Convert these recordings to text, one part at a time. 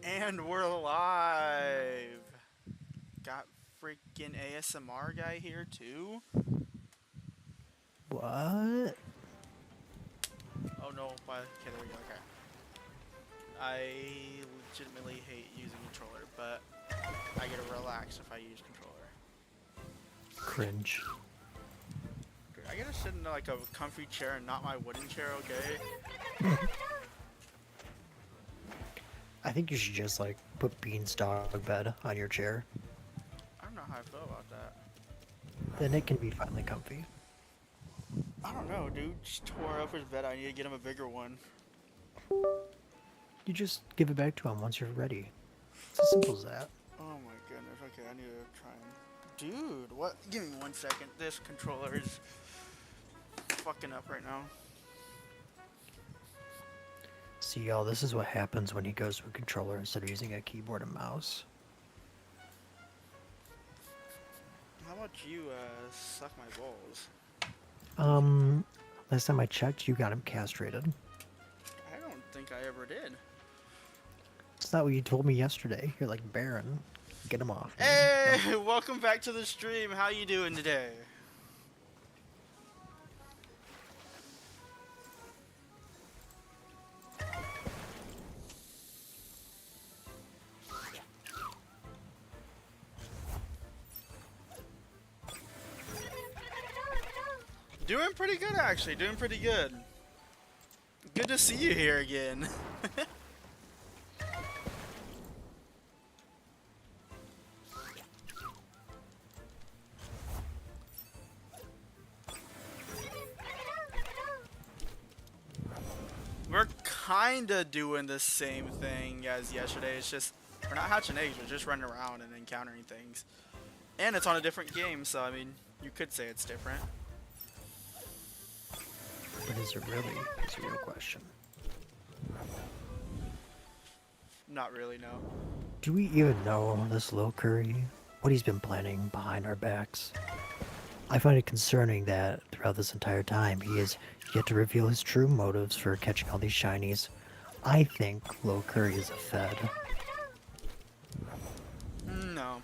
And we're live. Got freaking ASMR guy here too. What? Oh no, okay, there we go. Okay. I legitimately hate using controller, but I get to relax if I use controller. Cringe. Dude, I gotta sit in like a comfy chair and not my wooden chair, okay? I think you should just like put beanstalk bed on your chair. I don't know how I feel about that. Then it can be finally comfy. I don't know, dude. Just tore up his bed. I need to get him a bigger one. You just give it back to him once you're ready. It's as simple as that. Oh my goodness. Okay, I need to try and. Dude, what? Give me 1 second. This controller is fucking up right now. See, y'all, this is what happens when he goes to a controller instead of using a keyboard and mouse. How about you suck my balls? Um, Last time I checked, you got him castrated. I don't think I ever did. It's not what you told me yesterday. You're like Baron. Get him off me. Hey, welcome back to the stream. How you doing today? Doing pretty good, actually. Doing pretty good. Good to see you here again. We're kinda doing the same thing as yesterday. It's just we're not hatching eggs. We're just running around and encountering things. And it's on a different game, so I mean, you could say it's different. But is it really? It's a real question. Not really, no. Do we even know this Lil Curry? What he's been planning behind our backs? I find it concerning that throughout this entire time he has yet to reveal his true motives for catching all these shinies. I think Lil Curry is a fed. No.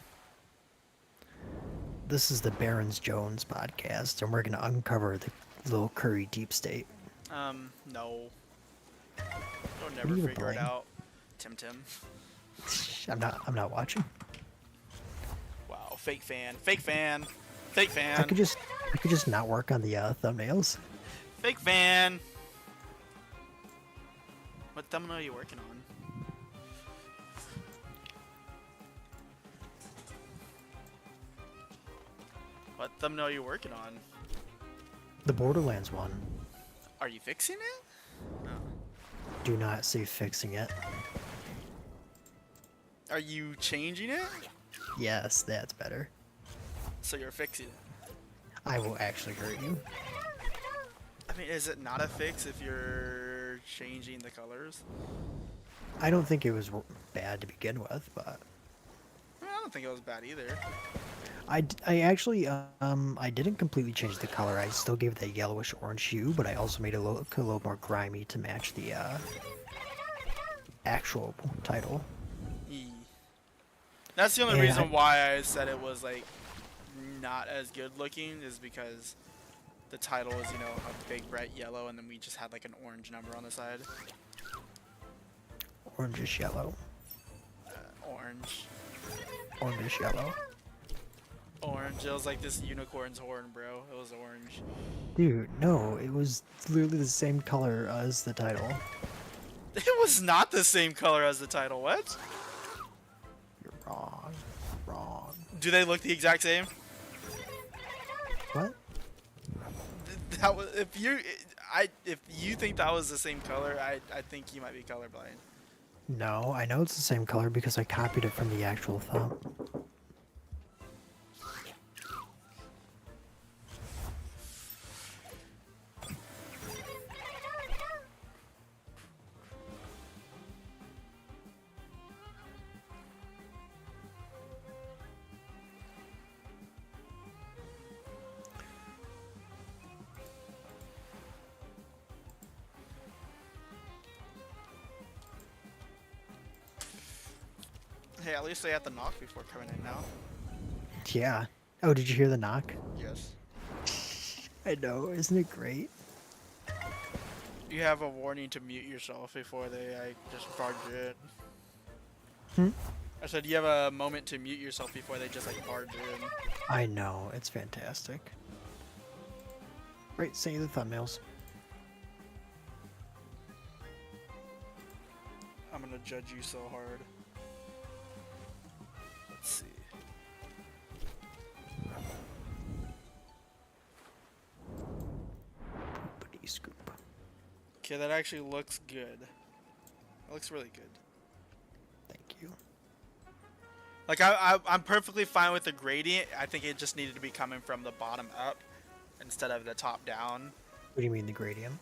This is the Barons Jones podcast, and we're going to uncover the Lil Curry deep state. No. You'll What are never you figure it playing? out. Temtem. I'm not watching. Wow, fake fan. Fake fan. Fake I fan. could just I could just not work on the thumbnails. Fake fan. What thumbnail are you working on? What thumbnail are you working on? The Borderlands one. Are you fixing it? No. Do not say fixing it. Are you changing it? Yes, that's better. So you're fixing it. I will actually hurt you. I mean, is it not a fix if you're changing the colors? I don't think it was bad to begin with, but I mean, I don't think it was bad either. I actually I didn't completely change the color. I still gave it that yellowish orange hue, but I also made it look a little more grimy to match the actual title. E. That's the only And reason why I said it was like not as good looking is because the title is, you know, a big bright yellow and then we just had like an orange number on the side. Orangish yellow. Orange. Orangish yellow. Orange. It was like this unicorn's horn, bro. It was orange. Dude, no, it was literally the same color as the title. It was not the same color as the title. What? You're wrong. Wrong. Do they look the exact same? What? That was if you think that was the same color, I think you might be colorblind. No, I know it's the same color because I copied it from the actual thumb. Hey, at least they had the knock before coming in now. Yeah. Oh, did you hear the knock? Yes. I know, isn't it great? You have a warning to mute yourself before they like just barge in. Hmm? I said you have a moment to mute yourself before they just like barge in. I know, it's fantastic. Right, say the thumbnails. I'm gonna judge you so hard. Let's see. Poopity scoop. Okay, that actually looks good. It looks really good. Thank you. Like I'm perfectly fine with the gradient. I think it just needed to be coming from the bottom up instead of the top down, What do you mean the gradient?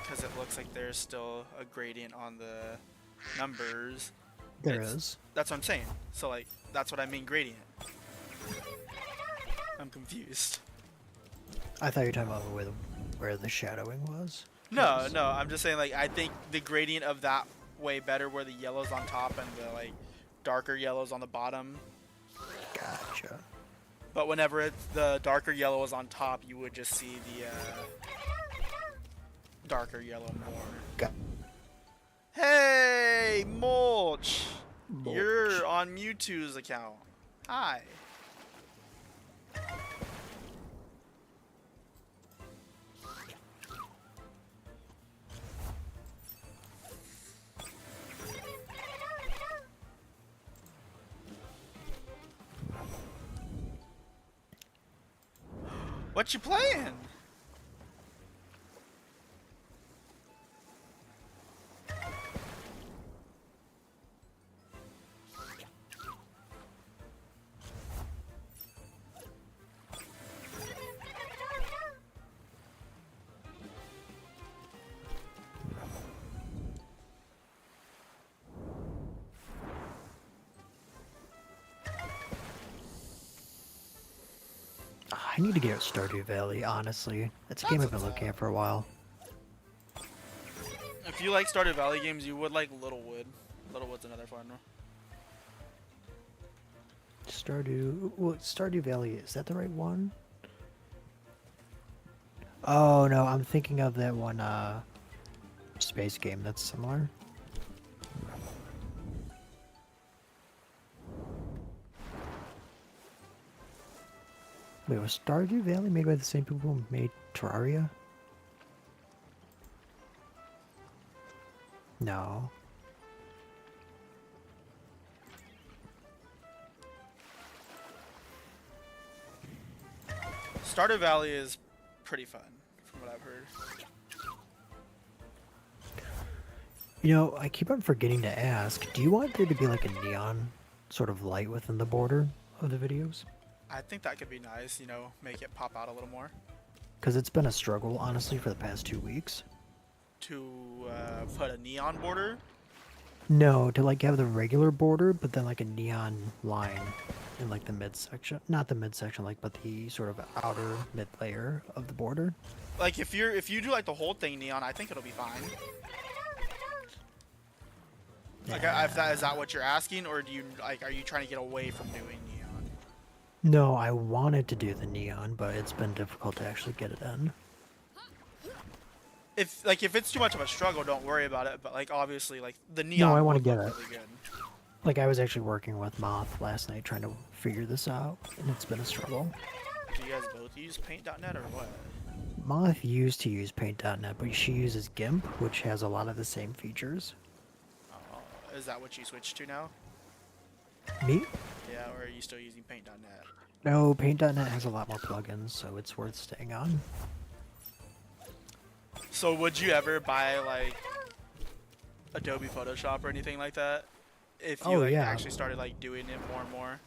because it looks like there's still a gradient on the numbers. There is. That's what I'm saying. So like that's what I mean gradient. I'm confused. I thought you were talking about where the shadowing was. No, no, I'm just saying like I think the gradient of that way better where the yellow's on top and the like darker yellow's on the bottom. Gotcha. But whenever the darker yellow is on top, you would just see the darker yellow more. Got Hey, Mulch! Mulch. You're on Mewtwo's account. Hi. What you playing? I need to get Stardew Valley, honestly. It's a game I've been looking at for a while. If you like Stardew Valley games, you would like Littlewood. Littlewood's another fun one. Stardew Valley, is that the right one? Oh no, I'm thinking of that one space game that's similar. Wait, was Stardew Valley made by the same people who made Terraria? No. Stardew Valley is pretty fun, from what I've heard. You know, I keep on forgetting to ask, do you want there to be like a neon sort of light within the border of the videos? I think that could be nice, you know, make it pop out a little more. Because it's been a struggle, honestly, for the past 2 weeks. To put a neon border. No, to like have the regular border, but then like a neon line in like the midsection. Not the midsection, like, but the sort of outer mid layer of the border. Like if you do like the whole thing neon, I think it'll be fine. Like, if that is that what you're asking, or do you like are you trying to get away from doing neon? No, I wanted to do the neon, but it's been difficult to actually get it in. If it's too much of a struggle, don't worry about it. But like obviously, like the neon. No, I want to would get look it. really good. Like I was actually working with Moth last night trying to figure this out, and it's been a struggle. Do you guys both use Paint.net or what? Moth used to use Paint.net, but she uses GIMP, which has a lot of the same features. Is that what you switched to now? Me? Yeah, or are you still using Paint.net? No, Paint.net has a lot more plugins, so it's worth staying on. So would you ever buy like Adobe Photoshop or anything like that? If you actually started like doing it more and more?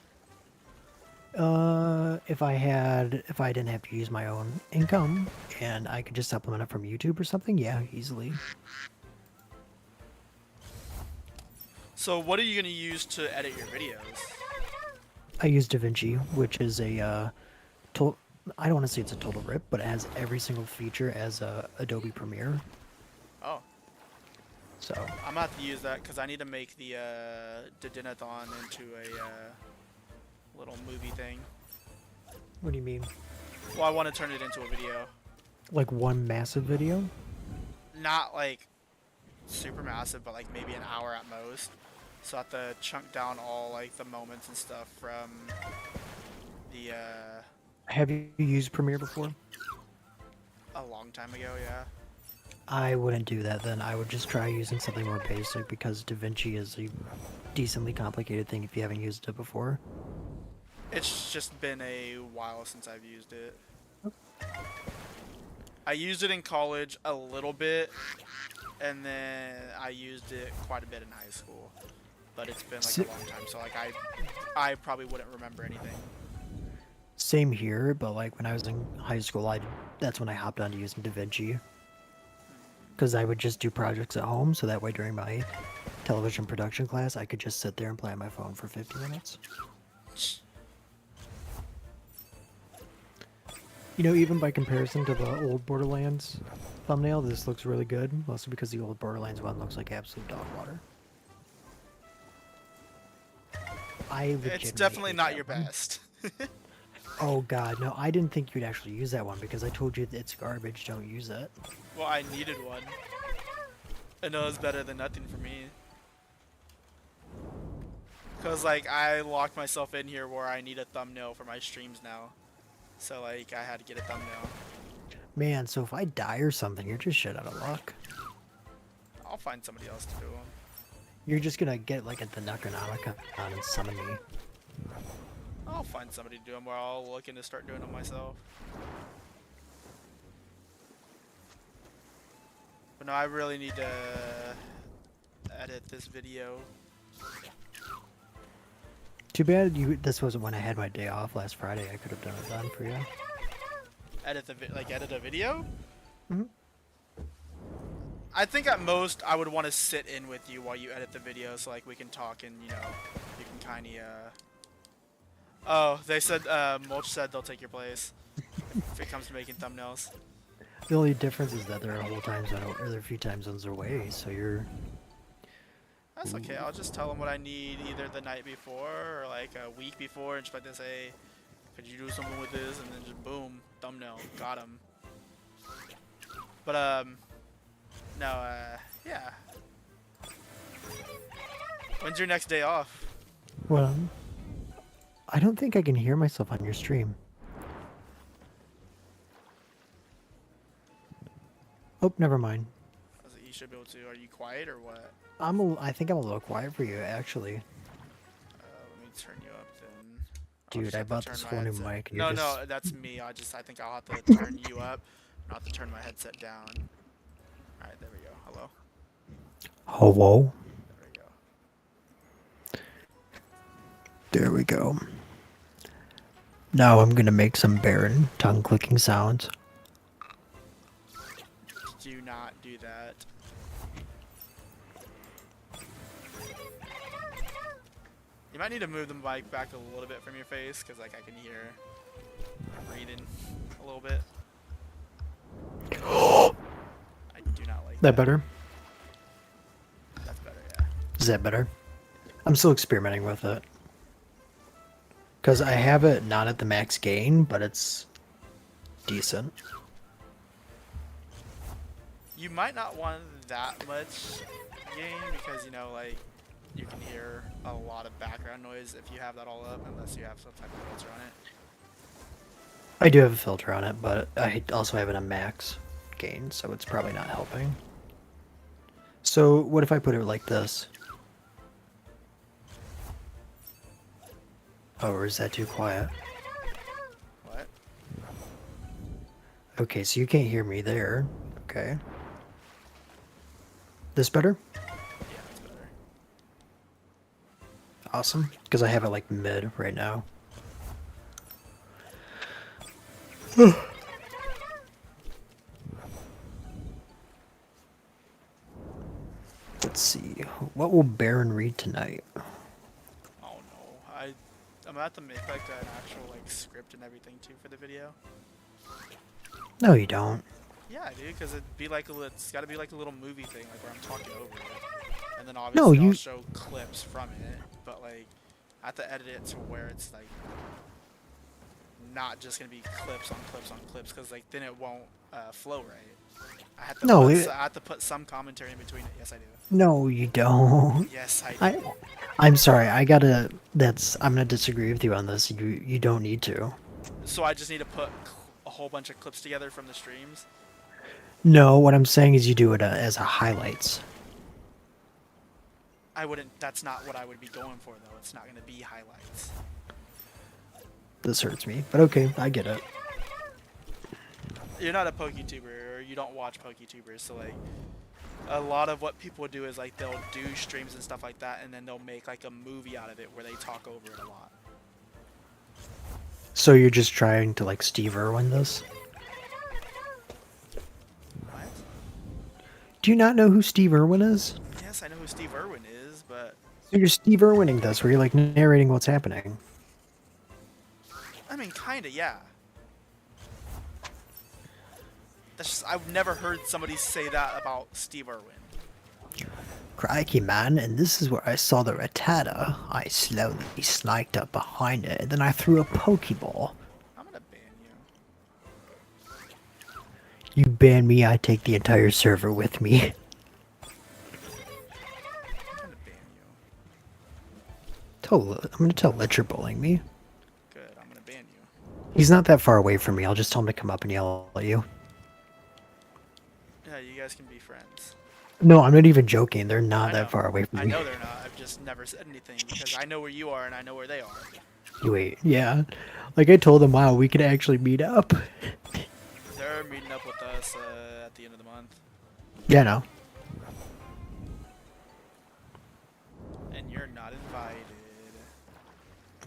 If I didn't have to use my own income and I could just supplement it from YouTube or something, yeah, easily. So what are you going to use to edit your videos? I use DaVinci, which is a, I don't want to say it's a total rip, but it has every single feature as Adobe Premiere. Oh. So I'm gonna have to use that because I need to make the Didinathon into a little movie thing. what do you mean? Well, I want to turn it into a video. Like one massive video? Not like super massive, but like maybe an hour at most. So I have to chunk down all like the moments and stuff from the Have you used Premiere before? a long time ago, yeah. I wouldn't do that then. I would just try using something more basic because DaVinci is a decently complicated thing if you haven't used it before. It's just been a while since I've used it. I used it in college a little bit, and then I used it quite a bit in high school. But it's been like a long time, so like I probably wouldn't remember anything. Same here, but like when I was in high school, that's when I hopped onto using DaVinci. Because I would just do projects at home, so that way during my television production class, I could just sit there and play on my phone for 50 minutes. You know, even by comparison to the old Borderlands thumbnail, this looks really good, mostly because the old Borderlands one looks like absolute dog water. It's definitely not your best. Oh god, no, I didn't think you'd actually use that one because I told you it's garbage, don't use it. Well, I needed one. I know it's better than nothing for me. Cause like I locked myself in here where I need a thumbnail for my streams now. So like I had to get a thumbnail. Man, so if I die or something, you're just shit out of luck. I'll find somebody else to do them. You're just gonna get like at the Necronomicon and summon me. I'll find somebody to do them, or I'll look into start doing them myself. But no, I really need to edit this video. Too bad this wasn't when I had my day off last Friday. I could have done it then for you. Edit a video? Mhm. I think at most I would want to sit in with you while you edit the video, so like we can talk and you know you can kind of. Oh, they said Mulch said they'll take your place if it comes to making thumbnails. The only difference is that there are a whole time zone, or there are a few time zones away, so you're. That's okay. I'll just tell them what I need either the night before or like a week before, and just like to say, could you do something with this? And then just boom, thumbnail, got him. But no, yeah. When's your next day off? Well, I don't think I can hear myself on your stream. Oh, never mind. You should be able to. Are you quiet or what? I think I'm a little quiet for you, actually. Let me turn you up then. Dude, I bought this whole new mic. And No, you're just... no, that's me. I think I'll have to turn you up. I'll have to turn my headset down. All right, there we go. Hello. Hello. There we go. There we go. Now I'm gonna make some barren tongue clicking sounds. Do not do that. You might need to move the mic back a little bit from your face, because like I can hear breathing a little bit. I do not like That better? That's better, yeah. Is that better? I'm still experimenting with it. Because I have it not at the max gain, but it's decent. You might not want that much gain because, you know, like, you can hear a lot of background noise if you have that all up, unless you have some type of filter on it. I do have a filter on it, but I also have it on max gain, so it's probably not helping. So what if I put it like this? Oh, or is that too quiet? What? Okay, so you can't hear me there. Okay. This better? Yeah, that's better. Awesome. Because I have it like mid right now. Let's see. What will Baron read tonight? Oh no, I'm gonna have to make like an actual like script and everything too for the video. No, you don't. Yeah, dude, because it's got to be like a little movie thing, like where I'm talking over it, and then No, obviously I'll you. show clips from it. But like, I have to edit it to where it's like not just gonna be clips on clips on clips, because like then it won't flow right. No, I have to put some commentary in between it. Yes, I do. no, you don't. Yes, I I. do. I'm sorry. I gotta. That's. I'm gonna disagree with you on this. You don't need to. So I just need to put a whole bunch of clips together from the streams. No, what I'm saying is you do it as a highlights. I wouldn't. That's not what I would be going for though. It's not gonna be highlights. This hurts me, but okay, I get it. You're not a PokeTuber, or you don't watch PokeTubers, so like a lot of what people do is like they'll do streams and stuff like that, and then they'll make like a movie out of it where they talk over it a lot. So you're just trying to like Steve Irwin this? What? Do you not know who Steve Irwin is? Yes, I know who Steve Irwin is, but So you're Steve Irwining this, where you're like narrating what's happening. I mean, kinda, yeah. That's just, I've never heard somebody say that about Steve Irwin. Crikey, man, and this is where I saw the Rattata. I slowly snaked up behind it, and then I threw a Pokeball. I'm gonna ban you. You ban me, I take the entire server with me. I'm gonna ban you. I'm gonna tell Lich you're bullying me. Good, I'm gonna ban you. He's not that far away from me, I'll just tell him to come up and yell at you. Yeah, you guys can be friends. No, I'm not even joking, they're not I that know. far away from I me. know they're not. I've just never said anything because I know where you are and I know where they are. Wait, yeah. Like I told him, wow, we could actually meet up. They're meeting up with us at the end of the month, Yeah, no. and you're not invited.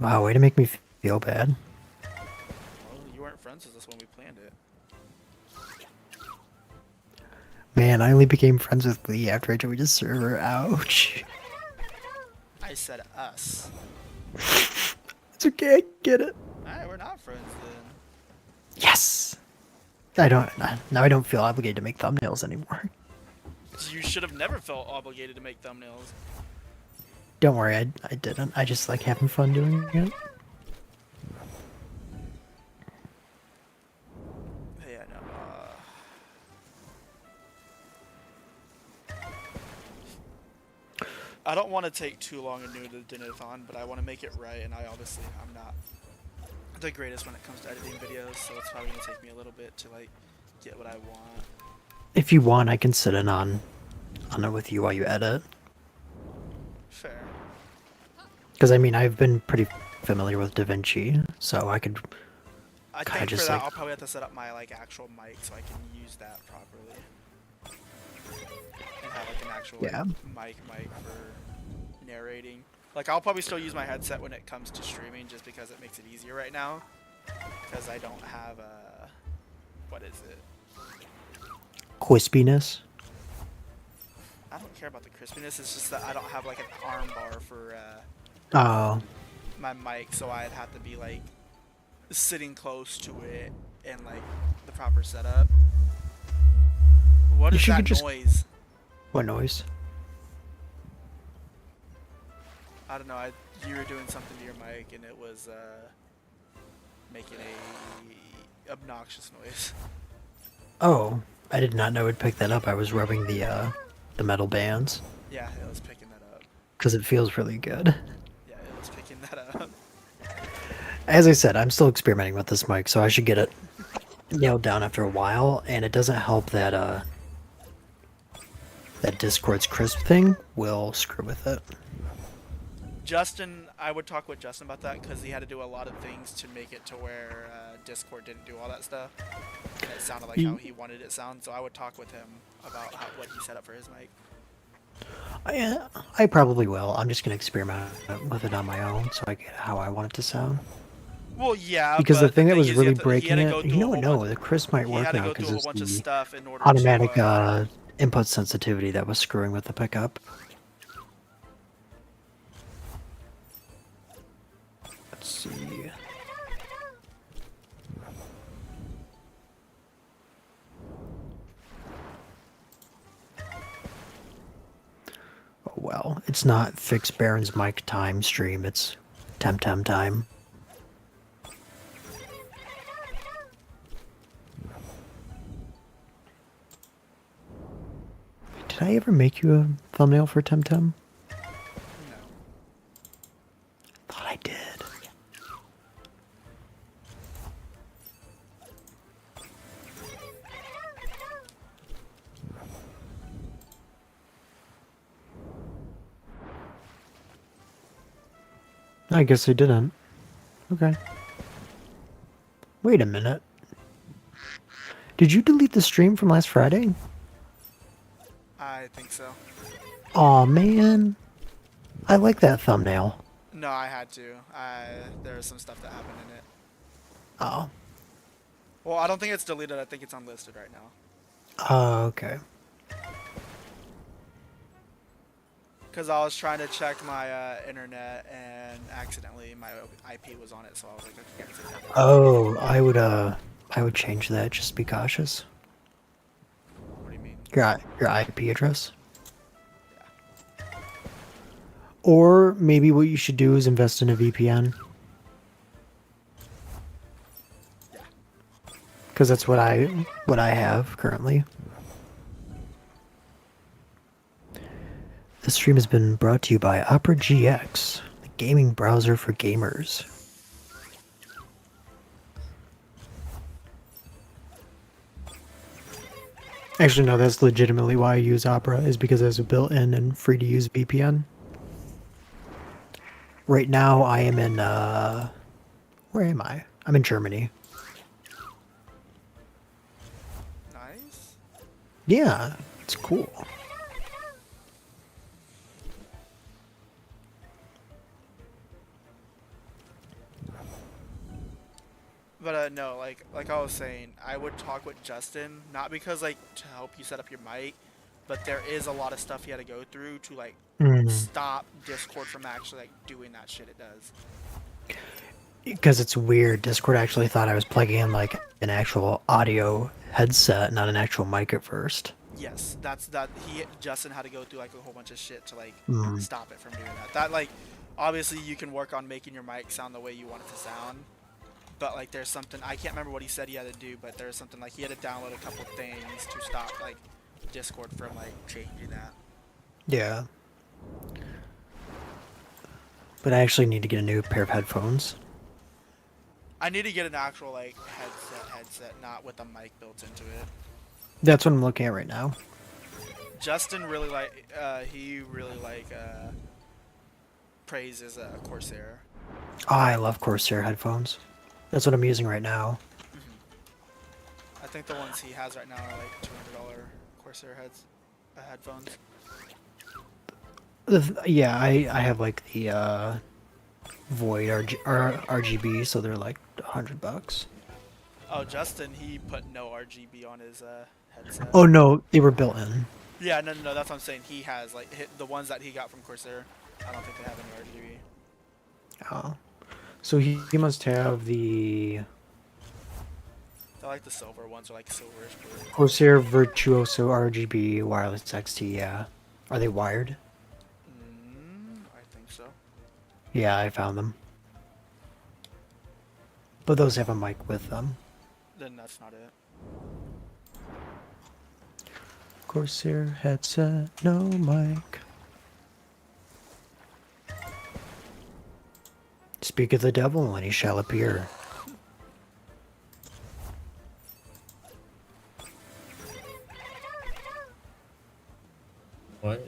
Wow, way to make me feel bad. Well, you weren't friends with us when we planned it. Man, I only became friends with Lee after I joined his server. Ouch. I said us. It's okay, I get it. Alright, we're not friends then. Yes! Now I don't feel obligated to make thumbnails anymore. You should have never felt obligated to make thumbnails. Don't worry, I didn't. I just like having fun doing it. Yeah, no. I don't want to take too long and do the dinner-thon, but I want to make it right, and I'm not the greatest when it comes to editing videos, so it's probably gonna take me a little bit to like get what I want. If you want, I can sit in on it with you while you edit. Fair. Because I mean, I've been pretty familiar with DaVinci, so I could I kind of think for just that like. I'll probably have to set up my like actual mic so I can use that properly. And have like an actual Yeah. like, mic for narrating. Like I'll probably still use my headset when it comes to streaming just because it makes it easier right now. Because I don't have a what is it? Crispiness. I don't care about the crispiness, it's just that I don't have like an arm bar for Oh. my mic, so I'd have to be like sitting close to it and like the proper setup. What is that noise? What noise? I don't know. You were doing something to your mic and it was making a obnoxious noise. Oh, I did not know it'd pick that up. I was rubbing the metal bands. Yeah, it was picking that up. Because it feels really good. Yeah, it was picking that up. As I said, I'm still experimenting with this mic, so I should get it nailed down after a while, and it doesn't help that that Discord's crisp thing will screw with it. Justin, I would talk with Justin about that because he had to do a lot of things to make it to where Discord didn't do all that stuff. And it sounded like how he wanted it to sound, so I would talk with him about what he set up for his mic. I probably will. I'm just going to experiment with it on my own so I get how I want it to sound. Well, yeah, because the thing that was is really breaking it, you know what? No, the crisp might work now because it's the automatic input sensitivity that was screwing with the pickup. Let's see. It's not Fix Baron's mic time stream, it's Temtem time. Did I ever make you a thumbnail for Temtem? No. Thought I did. I guess I didn't. Okay. Wait a minute. Did you delete the stream from last Friday? I think so. Aw, man. I like that thumbnail. No, I had to. There was some stuff that happened in it. Oh. Well, I don't think it's deleted. I think it's unlisted right now. Oh, okay. Because I was trying to check my internet and accidentally my IP was on it, so I was like, I can't take that. Oh, I would change that. Just be cautious. What do you mean? Your IP address. Or maybe what you should do is invest in a VPN. Yeah. Because that's what I have currently. This stream has been brought to you by Opera GX, the gaming browser for gamers. Actually, no, that's legitimately why I use Opera, is because it has a built-in and free-to-use VPN. Right now, I am in, where am I? I'm in Germany. Nice. Yeah, it's cool. But no, like I was saying, I would talk with Justin, not because like to help you set up your mic, but there is a lot of stuff you had to go through to like stop Discord from actually like doing that shit it does. Because it's weird. Discord actually thought I was plugging in like an actual audio headset, not an actual mic at first. Yes, Justin had to go through like a whole bunch of shit to like Mm. stop it from doing that. That like obviously you can work on making your mic sound the way you want it to sound. But like there's something I can't remember what he said he had to do, but there's something like he had to download a couple things to stop like Discord from like changing that. Yeah. But I actually need to get a new pair of headphones. I need to get an actual like headset, not with a mic built into it. That's what I'm looking at right now. Justin really praises Corsair. Oh, I love Corsair headphones. That's what I'm using right now. I think the ones he has right now are like $200 Corsair headphones. Yeah, I have like the Void RGB, so they're like $100. Oh, Justin, he put no RGB on his headset. Oh no, they were built in. Yeah, no, that's what I'm saying. He has like the ones that he got from Corsair. I don't think they have any RGB. Oh, so he must have the They're like the silver ones, or like silverish blue. Corsair Virtuoso RGB wireless XT. Yeah, are they wired? I think so. Yeah, I found them. But those have a mic with them. Then that's not it. Corsair headset, no mic. Speak of the devil and he shall appear. What?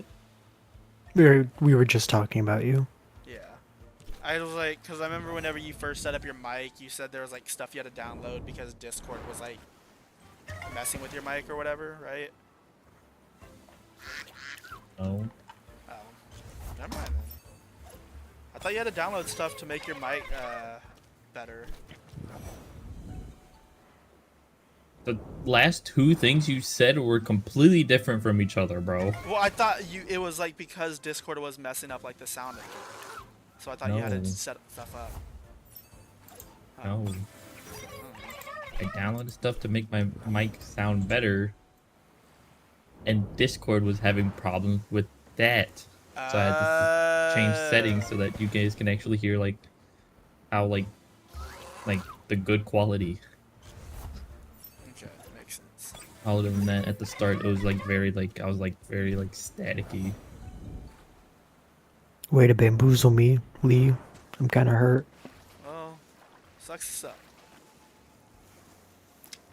We were just talking about you. Yeah. I was like, because I remember whenever you first set up your mic, you said there was like stuff you had to download because Discord was like messing with your mic or whatever, right? No. Oh. Never mind then. I thought you had to download stuff to make your mic better. The last two things you said were completely different from each other, bro. Well, I thought it was like because Discord was messing up like the sound of it. So I thought you had to No. set stuff up. No. Oh. I downloaded stuff to make my mic sound better, and Discord was having problems with that. So I had to change settings so that you guys can actually hear like how like the good quality. Okay, makes sense. Other than that, at the start it was like very like I was like very like staticky. Way to bamboozle me, Lee. I'm kind of hurt. Well, sucks to suck.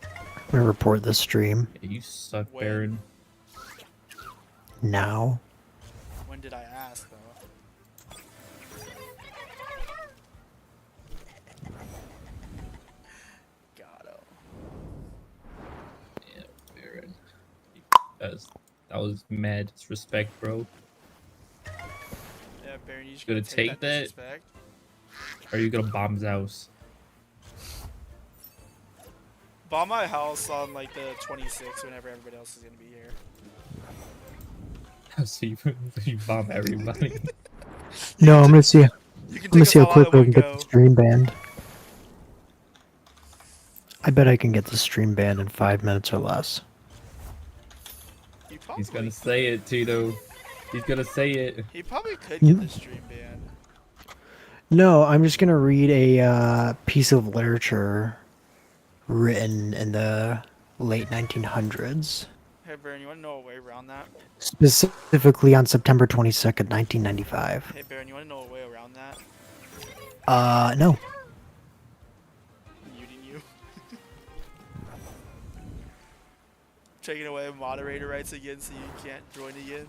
I'm gonna report this stream Yeah, you suck, When? Baron. now. When did I ask though? Got Yeah, Baron. That was mad disrespect, bro. Yeah, Baron, you just Gonna gonna take take that that? disrespect. Or are you gonna bomb his house? Bomb my house on like the 26th whenever everybody else is gonna be here. So you bomb everybody. No, I'm gonna see. You can I'm take gonna us see how all out quickly I in can one get the go. stream banned. I bet I can get the stream banned in 5 minutes or less. He probably He's gonna say it, Tito. He's gonna say it. He probably could You- get the stream banned. No, I'm just gonna read a piece of literature written in the late 1900s, Hey, Baron, you wanna know a way around that? specifically on September 22nd, 1995. Hey, Baron, you wanna know a way around that? No. Muting you. Taking away moderator rights again so you can't join again.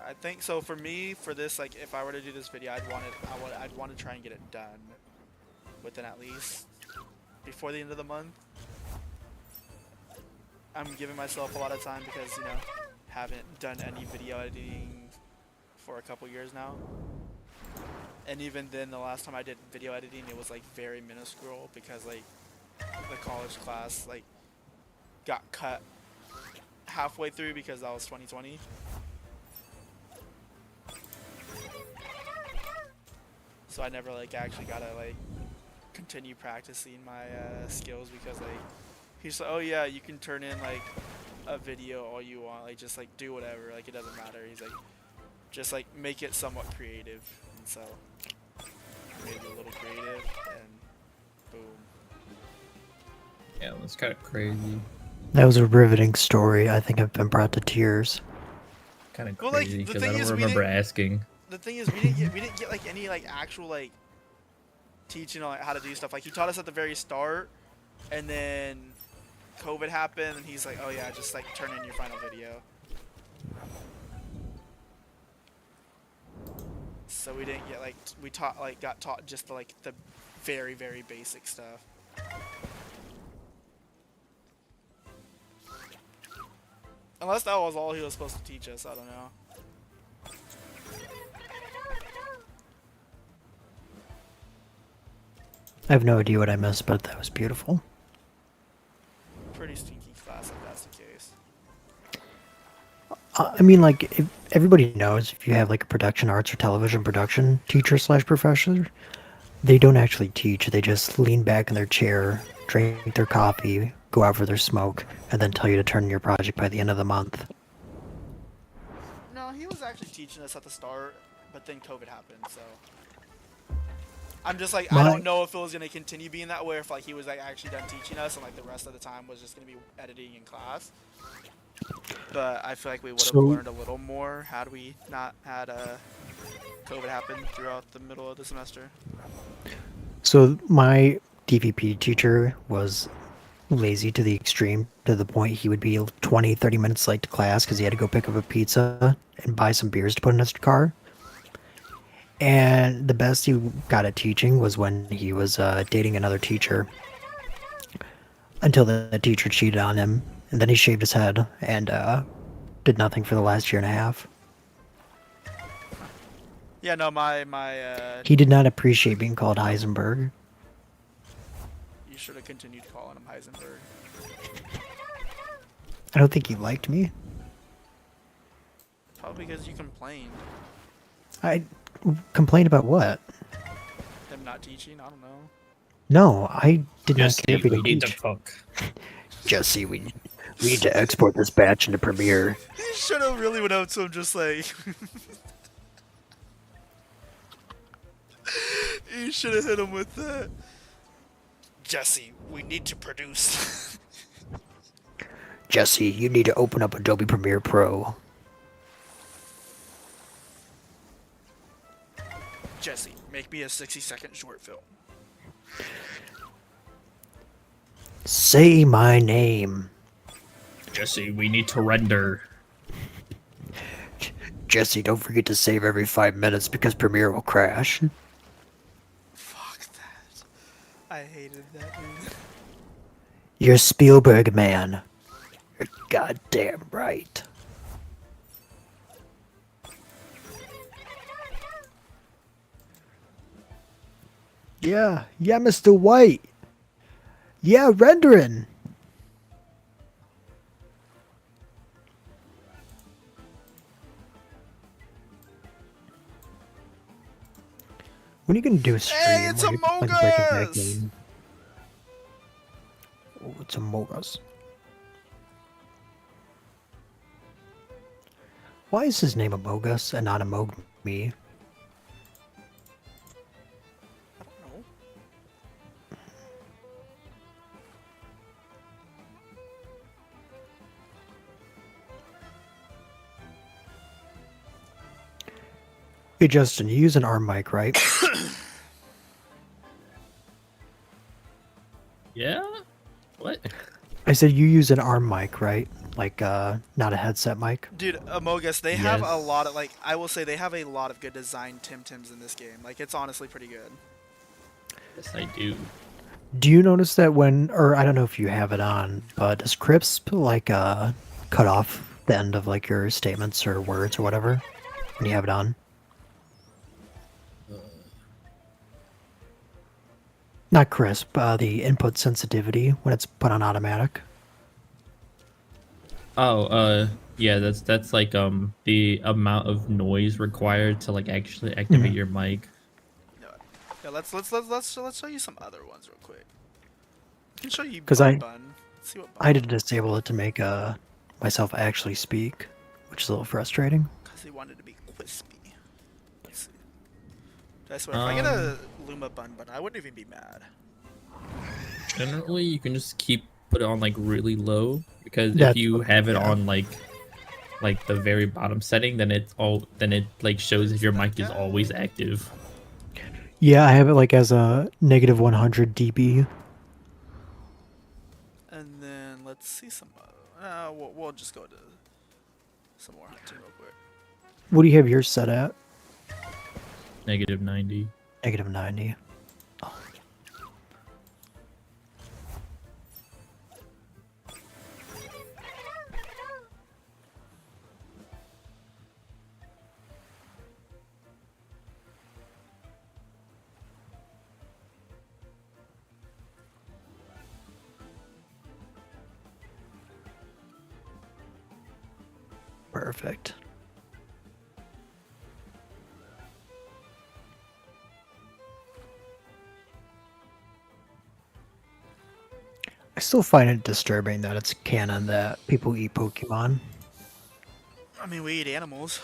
I think so. For me, for this, like, if I were to do this video, I'd want to try and get it done within at least before the end of the month. I'm giving myself a lot of time because, you know, haven't done any video editing for a couple years now. And even then, the last time I did video editing, it was like very minuscule because like the college class like got cut halfway through because that was 2020. So I never like actually got to like continue practicing my skills because like he's like, oh yeah, you can turn in like a video all you want, like just like do whatever, like it doesn't matter. He's like, just like make it somewhat creative, and so I made it a little creative, and boom. Yeah, that's kind of crazy. That was a riveting story. I think I've been brought to tears. Kind of Well, like, crazy the because I thing don't is, we remember didn't- asking. The thing is, we didn't get like any like actual like teaching on like, how to do stuff. Like he taught us at the very start, and then COVID happened, and he's like, oh yeah, just like turn in your final video. So we didn't get like got taught just like the very basic stuff. Unless that was all he was supposed to teach us, I don't know. I have no idea what I missed, but that was beautiful. Pretty stinky class if that's the case. I mean, like, if everybody knows if you have like a production arts or television production teacher slash professor, they don't actually teach. They just lean back in their chair, drink their coffee, go out for their smoke, and then tell you to turn in your project by the end of the month. No, he was actually teaching us at the start, but then COVID happened, so I'm just like, I don't know if it was gonna continue being that way, or if like he was like actually done teaching us, and like the rest of the time was just gonna be editing in class. But I feel like we would have learned a little more had we not had COVID happen throughout the middle of the semester. So my DVP teacher was lazy to the extreme, to the point he would be 20, 30 minutes late to class because he had to go pick up a pizza and buy some beers to put in his car. And the best he got at teaching was when he was dating another teacher, until the teacher cheated on him, and then he shaved his head and did nothing for the last year and a half. Yeah, no, my He did not appreciate being called Heisenberg. you should have continued calling him Heisenberg. I don't think he liked me. Probably because you complained. I complained about what? Him not teaching? I don't know. No, I did not care if he we didn't need to teach. fuck. Jesse, we need to export this batch into Premiere. He should have really went up to him just like... You should have hit him with that. Jesse, we need to produce. Jesse, you need to open up Adobe Premiere Pro. Jesse, make me a 60-second short film. Say my name. Jesse, we need to render. Jesse, don't forget to save every 5 minutes because Premiere will crash. Fuck that. I hated that, dude. You're Spielberg, man. You're goddamn right. Yeah, Mr. White. Yeah, rendering. When are you gonna do a stream? Hey, it's where you're Among playing Breaking Bad Us! game? Oh, it's Among Us. Why is his name Among Us and not Among Me? I don't know. Hey Justin, you use an arm mic, right? Yeah? What? I said you use an arm mic, right? Like, not a headset mic? Dude, Among Us, they have a Yes. lot of, like, I will say they have a lot of good designed Temtems in this game. Like, it's honestly pretty good. Yes, I do. Do you notice that when, or I don't know if you have it on, but does Crisp, like, cut off the end of, like, your statements or words or whatever when you have it on? Not crisp, the input sensitivity when it's put on automatic. Oh, yeah, that's like the amount of noise required to like actually activate your mic. You know what? Yeah, let's show you some other ones real quick. I can show you 'Cause Bunbun. Let's see what I did disable it to make myself actually speak, which is a little frustrating. Because he wanted to be crispy. Let's see. I swear, if I get a Luma Bunbun, I wouldn't even be mad. Generally, you can just put it on like really low because if That's you what- have it yeah. on like the very bottom setting, then it like shows if your mic is always active. Yeah, I have it like as a negative 100 dB. And then let's see some. We'll just go to some more hunting real quick. What do you have yours set at? Negative 90. Negative 90. Perfect. I still find it disturbing that it's canon that people eat Pokemon. I mean, we eat animals.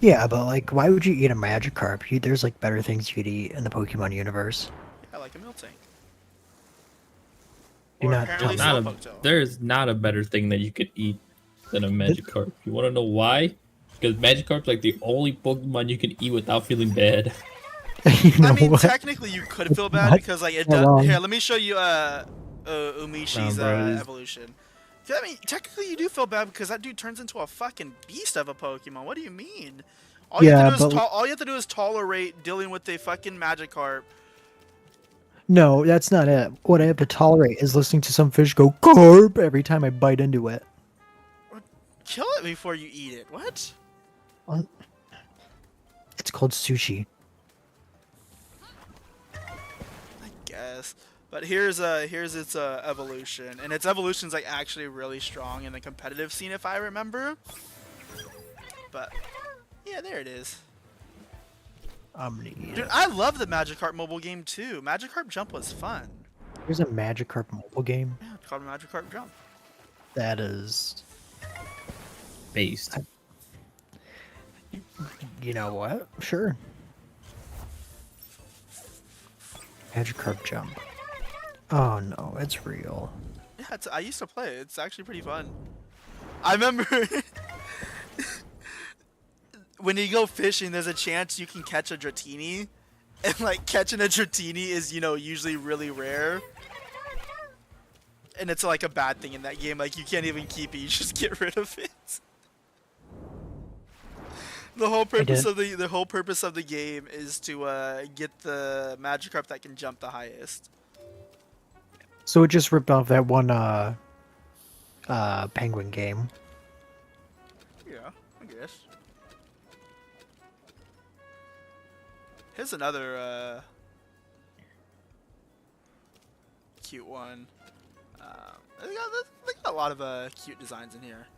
Yeah, but like, why would you eat a Magikarp? There's like better things you could eat in the Pokemon universe. Yeah, like a Miltank. Do Or not apparently tell me. Slowpoke. There is not a better thing that you could eat than a Magikarp. You want to know why? Because Magikarp's like the only Pokemon you can eat without feeling bad. You know I mean, what? technically you could feel bad Not because like it that does. long. Here, let me show you Umishi's bros. evolution. Yeah, I mean, technically you do feel bad because that dude turns into a fucking beast of a Pokemon. What do you mean? All you Yeah, have to do is but- all you have to do is tolerate dealing with a fucking Magikarp. No, that's not it. What I have to tolerate is listening to some fish go carp every time I bite into it. Kill it before you eat it. What? It's called sushi. I guess. But here's its evolution, and its evolution's like actually really strong in the competitive scene, if I remember. But yeah, there it is. Dude, I love the Magikarp mobile game too. Magikarp Jump was fun. There's a Magikarp mobile game. Yeah, it's called Magikarp Jump. That is. Based. You know what? Sure. Magikarp Jump. Oh no, it's real. Yeah, I used to play it. It's actually pretty fun. I remember when you go fishing, there's a chance you can catch a Dratini, and like catching a Dratini is, you know, usually really rare. And it's like a bad thing in that game. Like you can't even keep it; you just get rid of it. The whole purpose of the game is to get the Magikarp that can jump the highest. So it just ripped off that one Penguin game. Yeah, I guess. Here's another cute one. They got a lot of cute designs in here.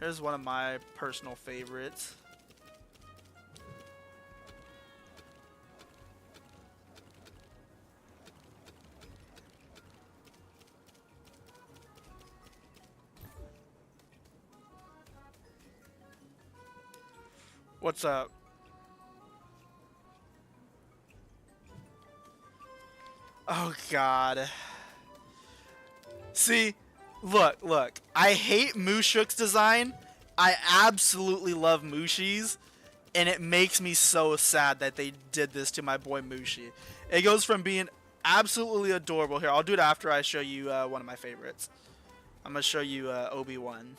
Here's one of my personal favorites. What's up? Oh God. See, look. I hate Mushuk's design. I absolutely love Mushi's, and it makes me so sad that they did this to my boy Mushi. It goes from being absolutely adorable. Here, I'll do it after I show you one of my favorites. I'm gonna show you Obi-Wan.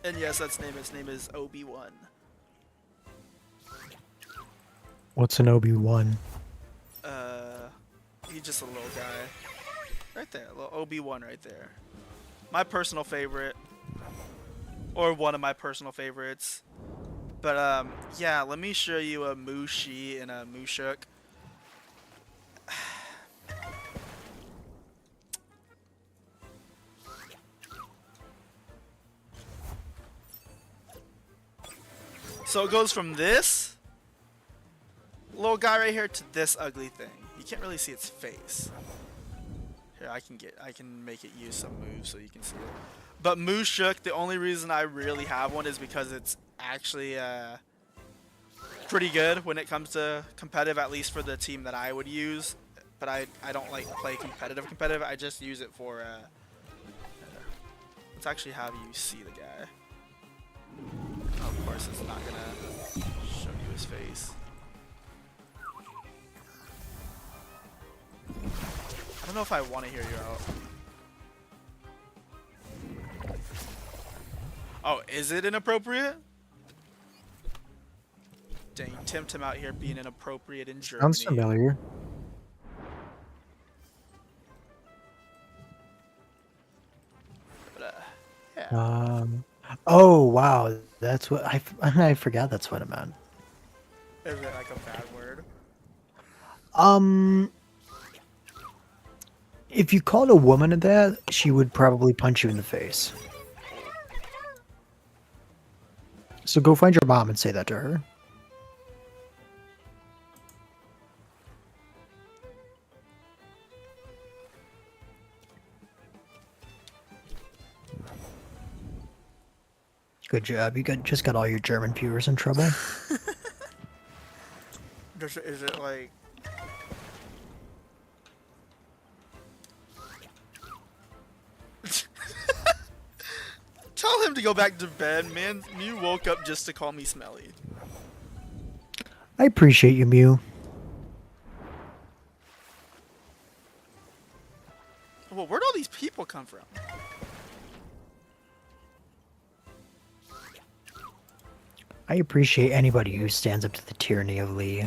And yes, that's his name is Obi-Wan. What's an Obi-Wan? He's just a little guy. Right there, little Obi-Wan right there. My personal favorite. Or one of my personal favorites. But, yeah, let me show you a Mushi and a Mushuk. So it goes from this little guy right here to this ugly thing. You can't really see its face. Here, I can make it use some moves so you can see it. But Mushuk, the only reason I really have one is because it's actually pretty good when it comes to competitive, at least for the team that I would use. But I don't like play competitive. I just use it for let's actually have you see the guy. Oh, of course, it's not gonna show you his face. I don't know if I want to hear you out. Oh, is it inappropriate? Dang, Temtem out here being inappropriate in Germany. Sounds familiar. But, yeah. Oh wow, that's what I forgot. That's what it meant. Is it like a bad word? If you called a woman that, she would probably punch you in the face. So go find your mom and say that to her. Good job. You just got all your German viewers in trouble. Is it like... Tell him to go back to bed, man. You woke up just to call me smelly. I appreciate you, Mew. Well, where'd all these people come from? I appreciate anybody who stands up to the tyranny of Lee.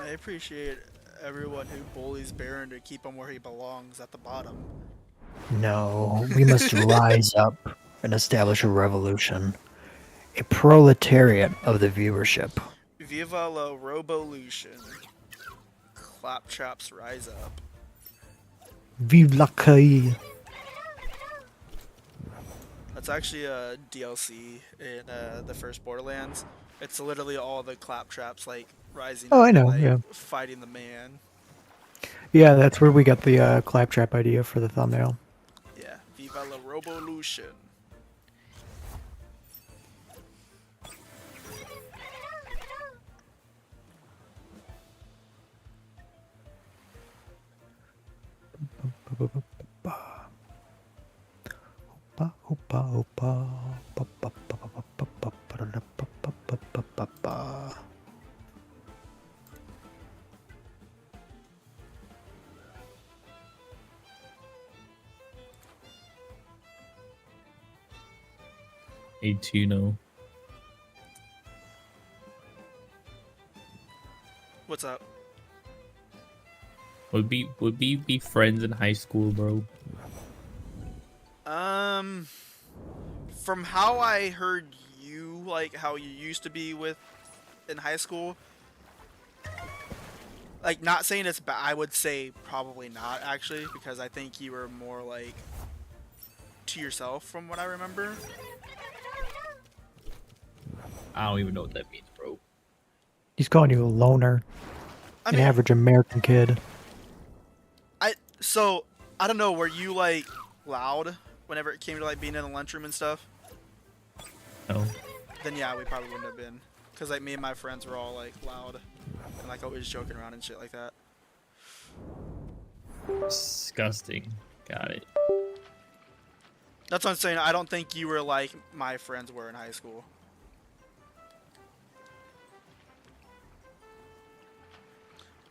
I appreciate everyone who bullies Baron to keep him where he belongs, at the bottom. No, we must rise up and establish a revolution. A proletariat of the viewership. Viva la Robolution. Claptraps rise up. Vive la caille. That's actually a DLC in the first Borderlands. It's literally all the claptraps like rising Oh, up I and know, like yeah. fighting the man. Yeah, that's where we got the claptrap idea for the thumbnail. Yeah, Viva la Robolution. Hey, Tuno. What's up? Would we be friends in high school, bro? From how I heard you, like how you used to be with in high school, like not saying it's bad, I would say probably not actually, because I think you were more like to yourself from what I remember. I don't even know what that means, bro. He's calling you a loner, I an mean, average American kid. so I don't know, were you like loud whenever it came to like being in the lunchroom and stuff? No. Then yeah, we probably wouldn't have been, cause like me and my friends were all like loud and like always joking around and shit like that. Disgusting. Got it. That's what I'm saying. I don't think you were like my friends were in high school.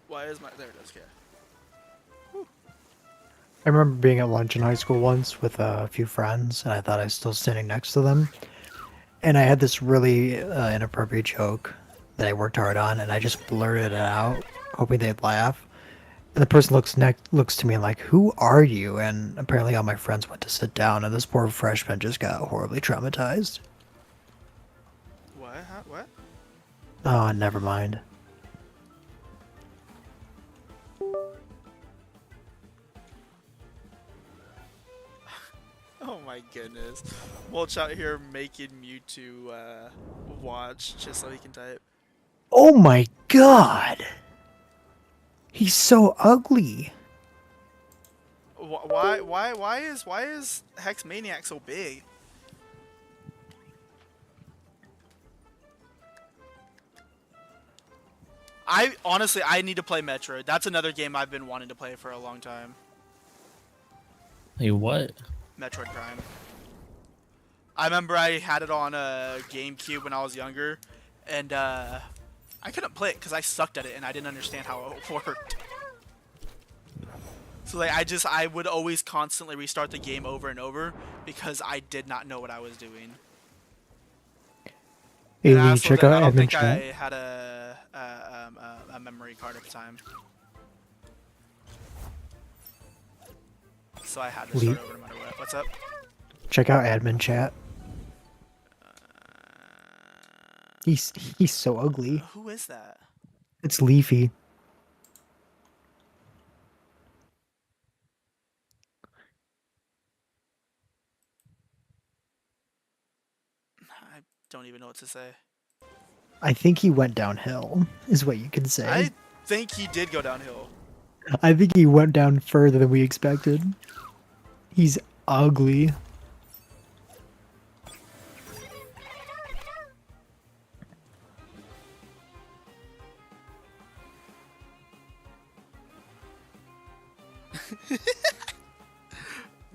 Why is my there it is? Okay. I remember being at lunch in high school once with a few friends, and I thought I was still sitting next to them. And I had this really inappropriate joke that I worked hard on, and I just blurted it out, hoping they'd laugh. And the person looks to me like, "Who are you?" And apparently, all my friends went to sit down, and this poor freshman just got horribly traumatized. What? What? Oh, never mind. Oh my goodness. Mulch out here making Mewtwo watch just so he can type. Oh my god! He's so ugly. Why is Hex Maniac so big? I honestly need to play Metroid. That's another game I've been wanting to play for a long time. Hey, what? Metroid Prime. I remember I had it on a GameCube when I was younger, and I couldn't play it because I sucked at it and I didn't understand how it worked. So like I would always constantly restart the game over and over because I did not know what I was doing. Hey, And I Lee, also check I out don't admin think chat. I had a memory card at the time. So I had to start over no matter what. What's up? Check out admin chat. He's so ugly. Who is that? It's Leafy. I don't even know what to say. I think he went downhill, is what you can say. I think he did go downhill. I think he went down further than we expected. He's ugly.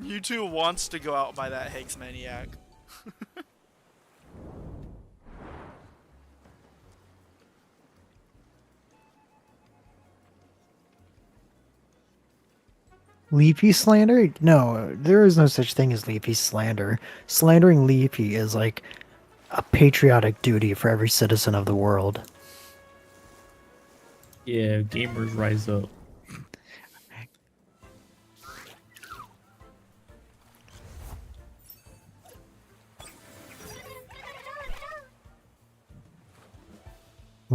Mewtwo wants to go out by that Hex Maniac. Leafy slander? No, there is no such thing as Leafy slander. Slandering Leafy is like a patriotic duty for every citizen of the world. Yeah, gamers rise up.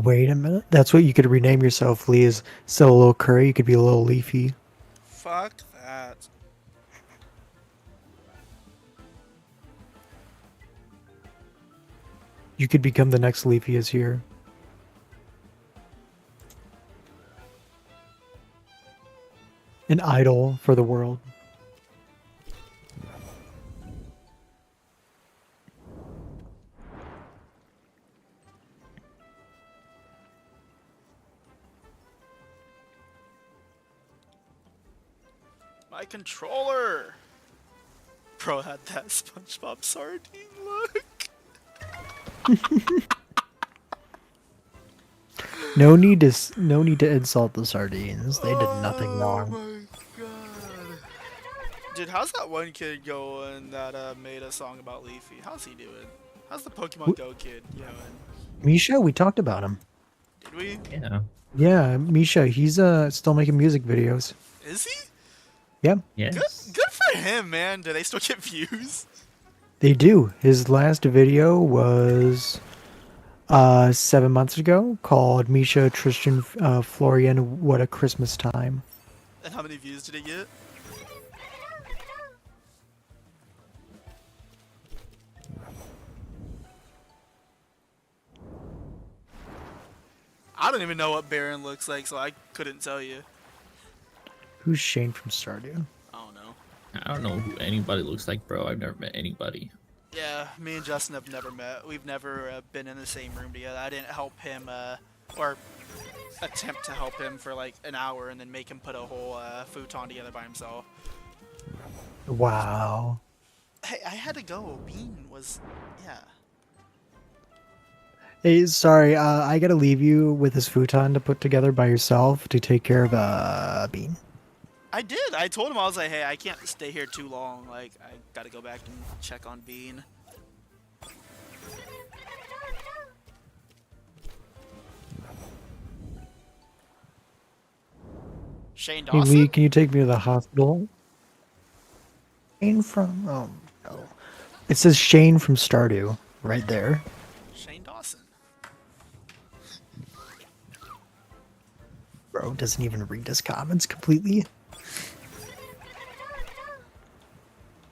Wait a minute. That's what you could rename yourself, Lee. Is instead of a little curry, you could be a little leafy. Fuck that. You could become the next Leafy is here. An idol for the world. My controller! Bro had that SpongeBob sardine look. No need to insult the sardines. They did nothing wrong. My god. Dude, how's that one kid going that made a song about Leafy? How's he doing? How's the Pokemon Go kid going? Misha, we talked about him. Did we? Yeah. Yeah, Misha, he's still making music videos. Is he? Yeah, Yes. Good for him, man. Do they still get views? they do. His last video was 7 months ago called Misha Tristan Florian What a Christmas Time. And how many views did it get? I don't even know what Baron looks like, so I couldn't tell you. Who's Shane from Stardew? I don't know. I don't know who anybody looks like, bro. I've never met anybody. Yeah, me and Justin have never met. We've never been in the same room together. I didn't help him, or attempt to help him for like an hour and then make him put a whole futon together by himself. Wow. Hey, I had to go. Bean was, yeah. Hey, sorry, I gotta leave you with this futon to put together by yourself to take care of Bean. I did. I told him, I was like, hey, I can't stay here too long. Like, I gotta go back and check on Bean. Shane Hey Dawson? Lee, can you take me to the hospital? Shane from no. It says Shane from Stardew right there. Shane Dawson. Bro doesn't even read his comments completely.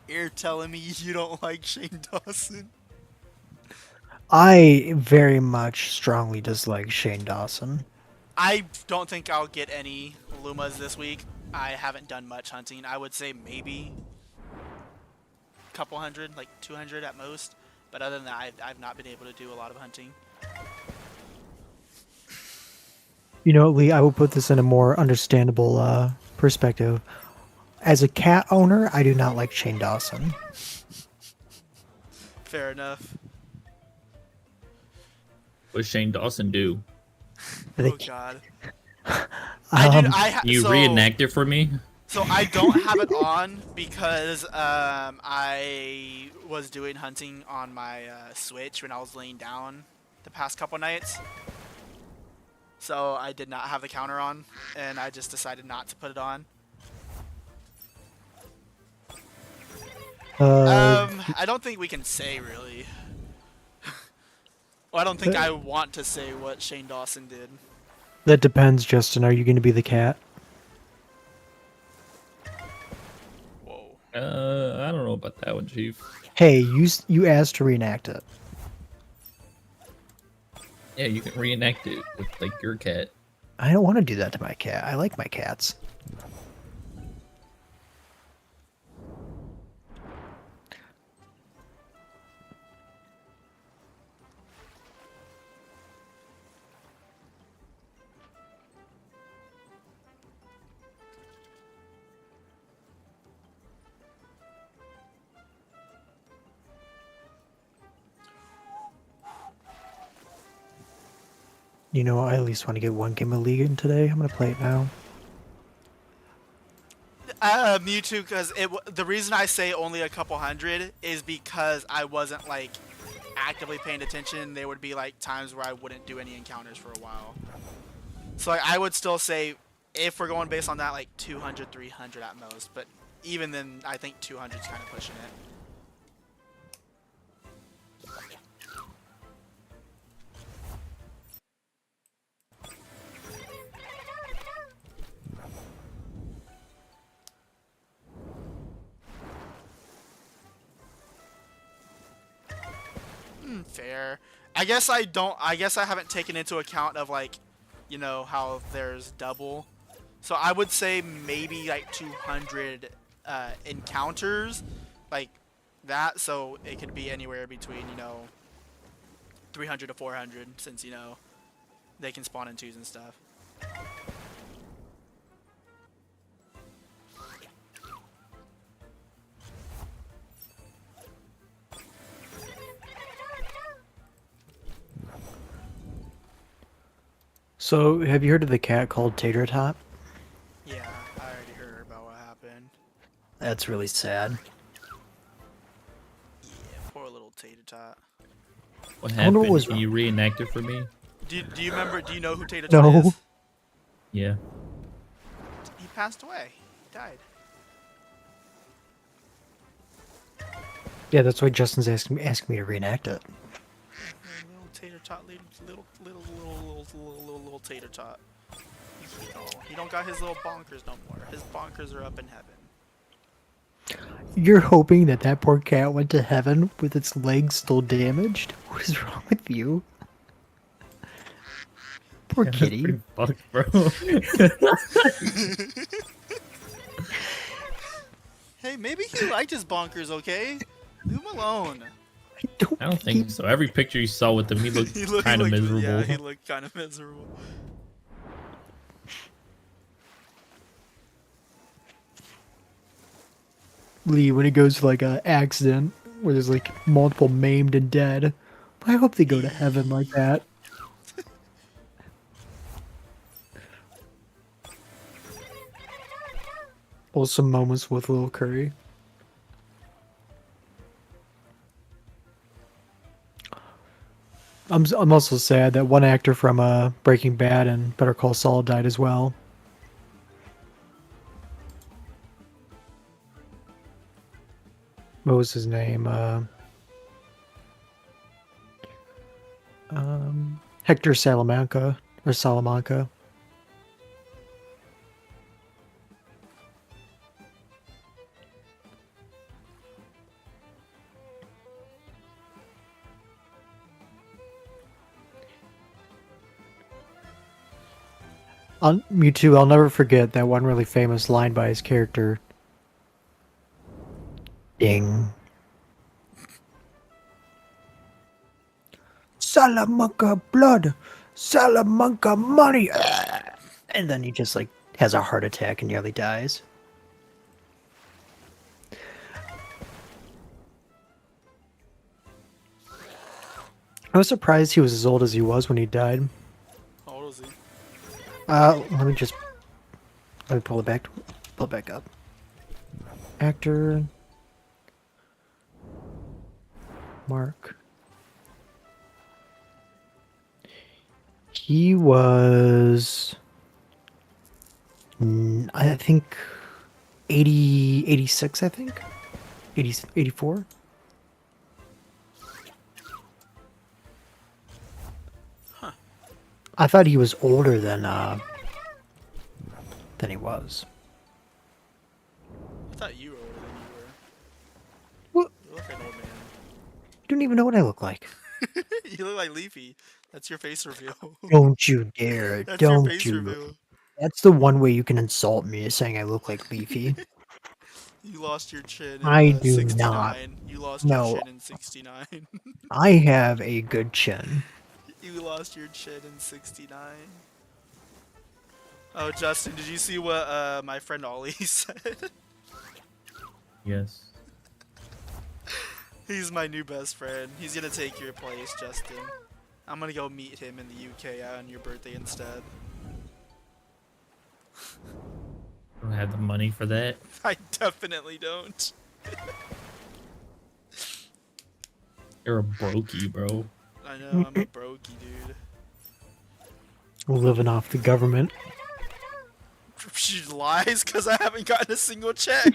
You're telling me you don't like Shane Dawson? I very much strongly dislike Shane Dawson. I don't think I'll get any Lumas this week. I haven't done much hunting. I would say maybe a couple hundred, like 200 at most. But other than that, I've not been able to do a lot of hunting. You know, Lee, I will put this in a more understandable perspective. As a cat owner, I do not like Shane Dawson. Fair enough. What Shane Dawson do? Oh god. You so, reenact it for me? So I don't have it on because I was doing hunting on my Switch when I was laying down the past couple nights. So I did not have the counter on, and I just decided not to put it on. I don't think we can say really. Well, I don't think I want to say what Shane Dawson did. That depends, Justin. Are you going to be the cat? Whoa. I don't know about that one, Chief. Hey, you asked to reenact it. Yeah, you can reenact it with like your cat. I don't want to do that to my cat. I like my cats. You know, I at least want to get one game of League in today. I'm going to play it now. Me too, because the reason I say only a couple hundred is because I wasn't like actively paying attention. There would be like times where I wouldn't do any encounters for a while. So like, I would still say, if we're going based on that, like 200, 300 at most. But even then, I think 200 is kind of pushing it. Fair. I guess I don't. I guess I haven't taken into account of like, you know, how there's double. So I would say maybe like 200 encounters, like that. So it could be anywhere between 300 to 400, since they can spawn in twos and stuff. So, have you heard of the cat called Tater Tot? Yeah, I already heard about what happened. That's really sad. Yeah, poor little Tater Tot. What I wonder what happened? was Can you reenact it for me? Do you remember? Do you know who Tater Tot No. is? Yeah. He passed away. He died. Yeah, that's why Justin's asking me to reenact it. Little Tater Tot, little Tater Tot. He don't got his little bonkers no more. His bonkers are up in heaven. You're hoping that that poor cat went to heaven with its legs still damaged? What is wrong with you? Poor Yeah, kitty. pretty fucked, bro. Hey, maybe he liked his bonkers, okay? Leave him alone. I don't think so. Every picture you saw with him, he looked He kind of looked- miserable. Yeah, he looked kind of miserable. Lee, when it goes to like a accident where there's like multiple maimed and dead, I hope they go to heaven like that. Wholesome moments with Lil Curry. I'm also sad that one actor from Breaking Bad and Better Call Saul died as well. What was his name? Hector Salamanca or Salamanca. Me too. I'll never forget that one really famous line by his character. Ding. Salamanca blood, Salamanca money, and then he just like has a heart attack and nearly dies. I was surprised he was as old as he was when he died. How old is he? Let me pull it back up. Actor Mark. He was, I think, 86, I think? 84? Huh. I thought he was older than he was. I thought you were older than you were. What? You look like an old man. You don't even know what I look like. You look like Leafy. That's your face reveal. Don't you dare. That's your Don't face you. reveal. That's the one way you can insult me, is saying I look like Leafy. You lost your chin in I do 69. not. You lost No. your chin in 69. I have a good chin. You lost your chin in 69. Oh, Justin, did you see what my friend Ollie said? Yes. He's my new best friend. He's gonna take your place, Justin. I'm gonna go meet him in the UK on your birthday instead. I don't have the money for that. I definitely don't. You're a brokey, bro. I know, I'm a brokey, dude. Living off the government. She lies because I haven't gotten a single check.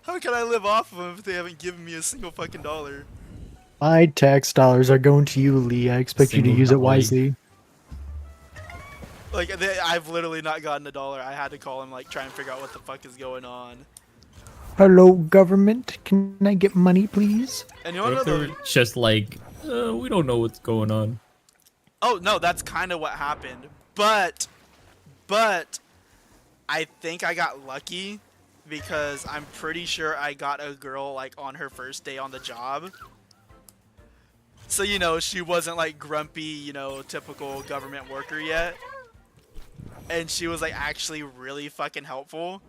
How can I live off of them if they haven't given me a single fucking dollar? My tax dollars are going to you, Lee. I expect you to Single use it dollar. wisely. Like, I've literally not gotten a dollar. I had to call him, like, try and figure out what the fuck is going on. Hello, government. Can I get money, please? And you What wanna if know they the... were just like, we don't know what's going on? Oh no, that's kind of what happened. But I think I got lucky because I'm pretty sure I got a girl like on her first day on the job. So you know, she wasn't like grumpy, you know, typical government worker yet. And she was like actually really fucking helpful.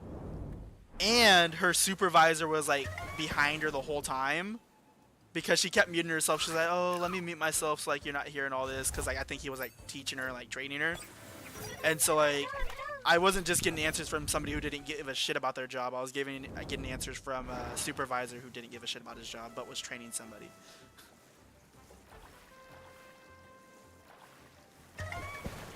And her supervisor was like behind her the whole time because she kept muting herself. She's like, "Oh, let me mute myself so like you're not hearing all this," because like I think he was like teaching her and like training her. And so like I wasn't just getting answers from somebody who didn't give a shit about their job. I was getting answers from a supervisor who didn't give a shit about his job but was training somebody.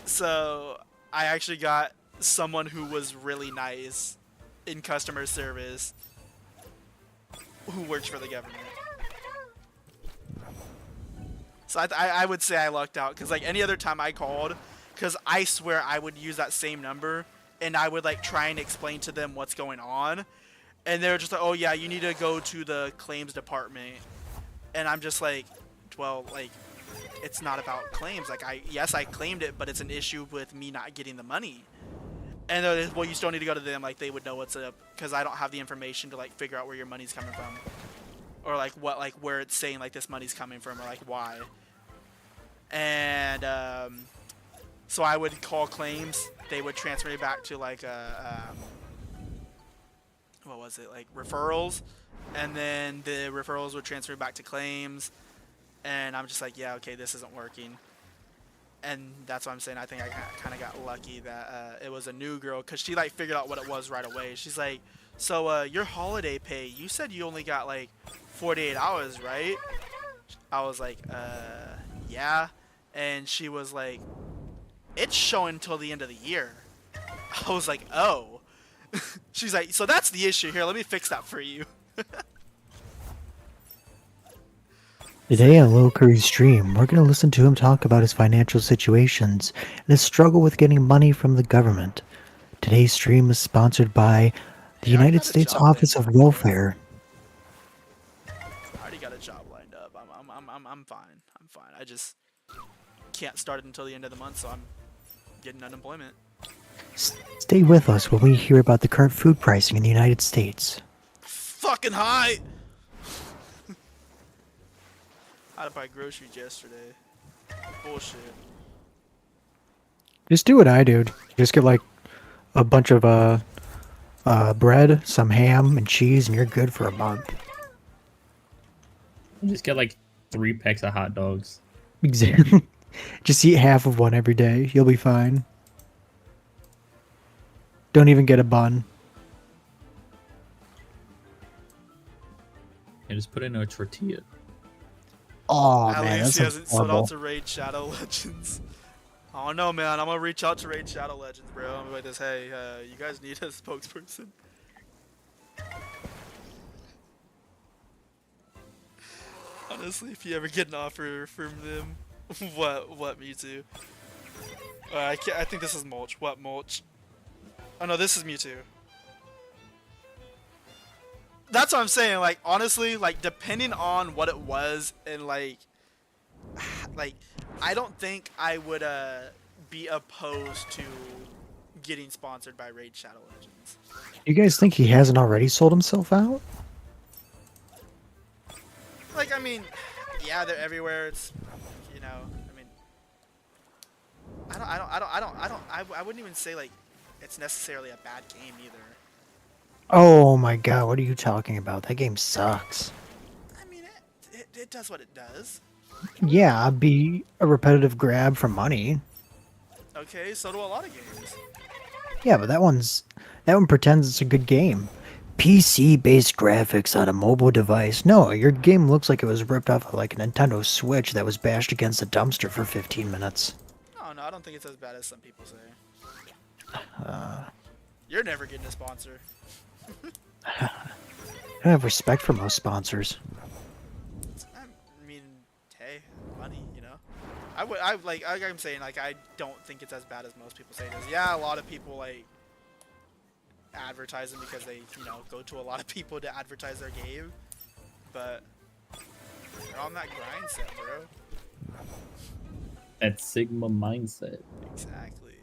So I actually got someone who was really nice in customer service who works for the government. So I would say I lucked out because like any other time I called, because I swear I would use that same number and I would like try and explain to them what's going on, and they're just like, "Oh yeah, you need to go to the claims department," and I'm just like, "Well, like, it's not about claims. Like, yes, I claimed it, but it's an issue with me not getting the money." And they're like, "Well, you still need to go to them. Like, they would know what's up because I don't have the information to like figure out where your money's coming from, or like what like where it's saying like this money's coming from, or like why." And so I would call claims. They would transfer me back to like what was it, like referrals, and then the referrals would transfer me back to claims. And I'm just like, yeah, okay, this isn't working. And that's what I'm saying. I think I kind of got lucky that it was a new girl because she like figured out what it was right away. She's like, "So your holiday pay, you said you only got like 48 hours, right?" I was like, yeah. And she was like, "It's showing till the end of the year." I was like, "Oh." She's like, "So that's the issue here. Let me fix that for you." Today on Lil Curry's stream, we're going to listen to him talk about his financial situations and his struggle with getting money from the government. Today's stream is sponsored by the Hey, I already United got a States job lined Office up, of bro. Welfare. I already got a job lined up. I'm fine. I'm fine. I just can't start it until the end of the month, so I'm getting unemployment. Stay with us when we hear about the current food pricing in the United States. Fucking high! I had to buy groceries yesterday. Bullshit. Just do what I do. Just get like a bunch of bread, some ham and cheese, and you're good for a month. Just get like 3 packs of hot dogs. Exactly. Just eat half of one every day. You'll be fine. Don't even get a bun. And just put in a tortilla. Oh At man, least that's he hasn't sold out horrible. to Raid Shadow Legends. I don't know, man. I'm gonna reach out to Raid Shadow Legends, bro. I'm gonna be like this. Hey, you guys need a spokesperson. Honestly, if you ever get an offer from them, what Mewtwo? I think this is Mulch. What Mulch? Oh no, this is Mewtwo. That's what I'm saying. Like honestly, like depending on what it was and like I don't think I would be opposed to getting sponsored by Raid Shadow Legends. You guys think he hasn't already sold himself out? Like I mean, yeah, they're everywhere. It's you know, I mean, I wouldn't even say like it's necessarily a bad game either. Oh my god, what are you talking about? That game sucks. I mean, it does what it does. Yeah, I'd be a repetitive grab for money. Okay, so do a lot of games. Yeah, but that one pretends it's a good game. PC-based graphics on a mobile device. No, your game looks like it was ripped off of like a Nintendo Switch that was bashed against a dumpster for 15 minutes. No, I don't think it's as bad as some people say. You're never getting a sponsor. I don't have respect for most sponsors. I mean, hey, money, you know. like I'm saying, like I don't think it's as bad as most people say it is. Yeah, a lot of people like advertise them because they, you know, go to a lot of people to advertise their game. But they're on that grind set, bro. That Sigma mindset. Exactly.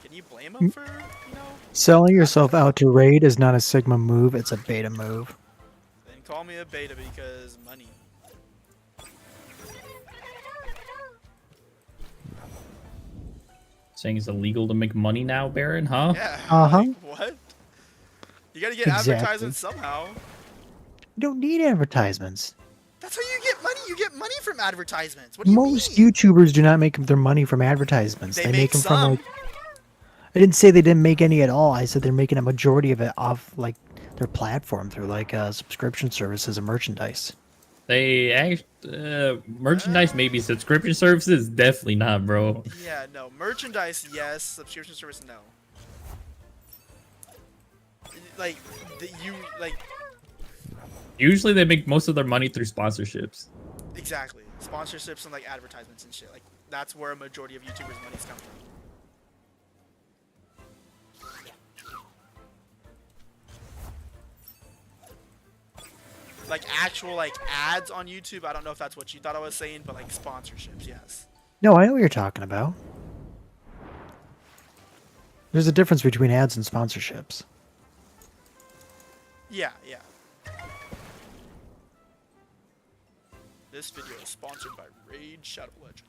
Can you blame them for, you know? Selling yourself out to raid is not a Sigma move, it's a beta move. Then call me a beta because money. Saying it's illegal to make money now, Baron, huh? Yeah. Uh-huh. Like, what? You gotta get Exactly. advertisements somehow. You don't need advertisements. That's how you get money. You get money from advertisements. What do you Most mean? YouTubers do not make their money from advertisements. They make make them some. from like. I didn't say they didn't make any at all. I said they're making a majority of it off like their platform through like subscription services and merchandise. They merchandise maybe, subscription services definitely not, bro. Yeah, no. Merchandise, yes. Subscription service, no. Like, Usually they make most of their money through sponsorships. exactly. Sponsorships and like advertisements and shit. Like, that's where a majority of YouTubers' money's come from. Like actual like ads on YouTube. I don't know if that's what you thought I was saying, but like sponsorships, yes. No, I know what you're talking about. There's a difference between ads and sponsorships. Yeah, yeah. This video is sponsored by Raid Shadow Legends.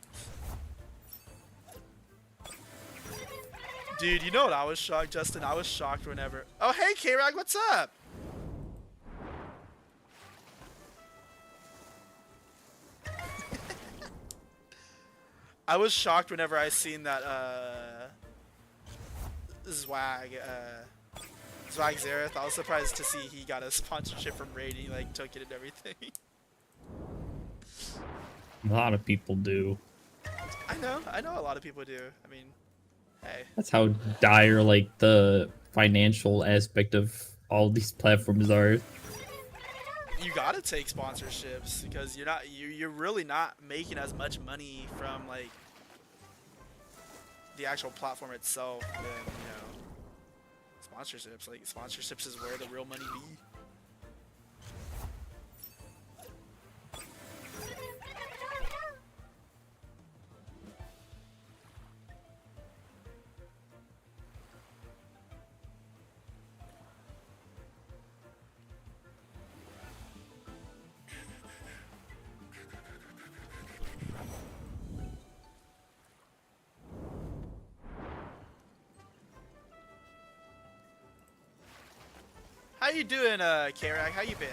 Dude, you know what I was shocked, Justin? I was shocked whenever... Oh, hey, K-Rag, what's up? I was shocked whenever I seen that, Zwag Zareth. I was surprised to see he got a sponsorship from Raid. He, like, took it and everything. A lot of people do. I know a lot of people do. I mean, hey. That's how dire like the financial aspect of all these platforms are. You gotta take sponsorships because you're really not making as much money from like the actual platform itself than, you know, sponsorships. Like sponsorships is where the real money be. How you doing, K-Rag? How you been?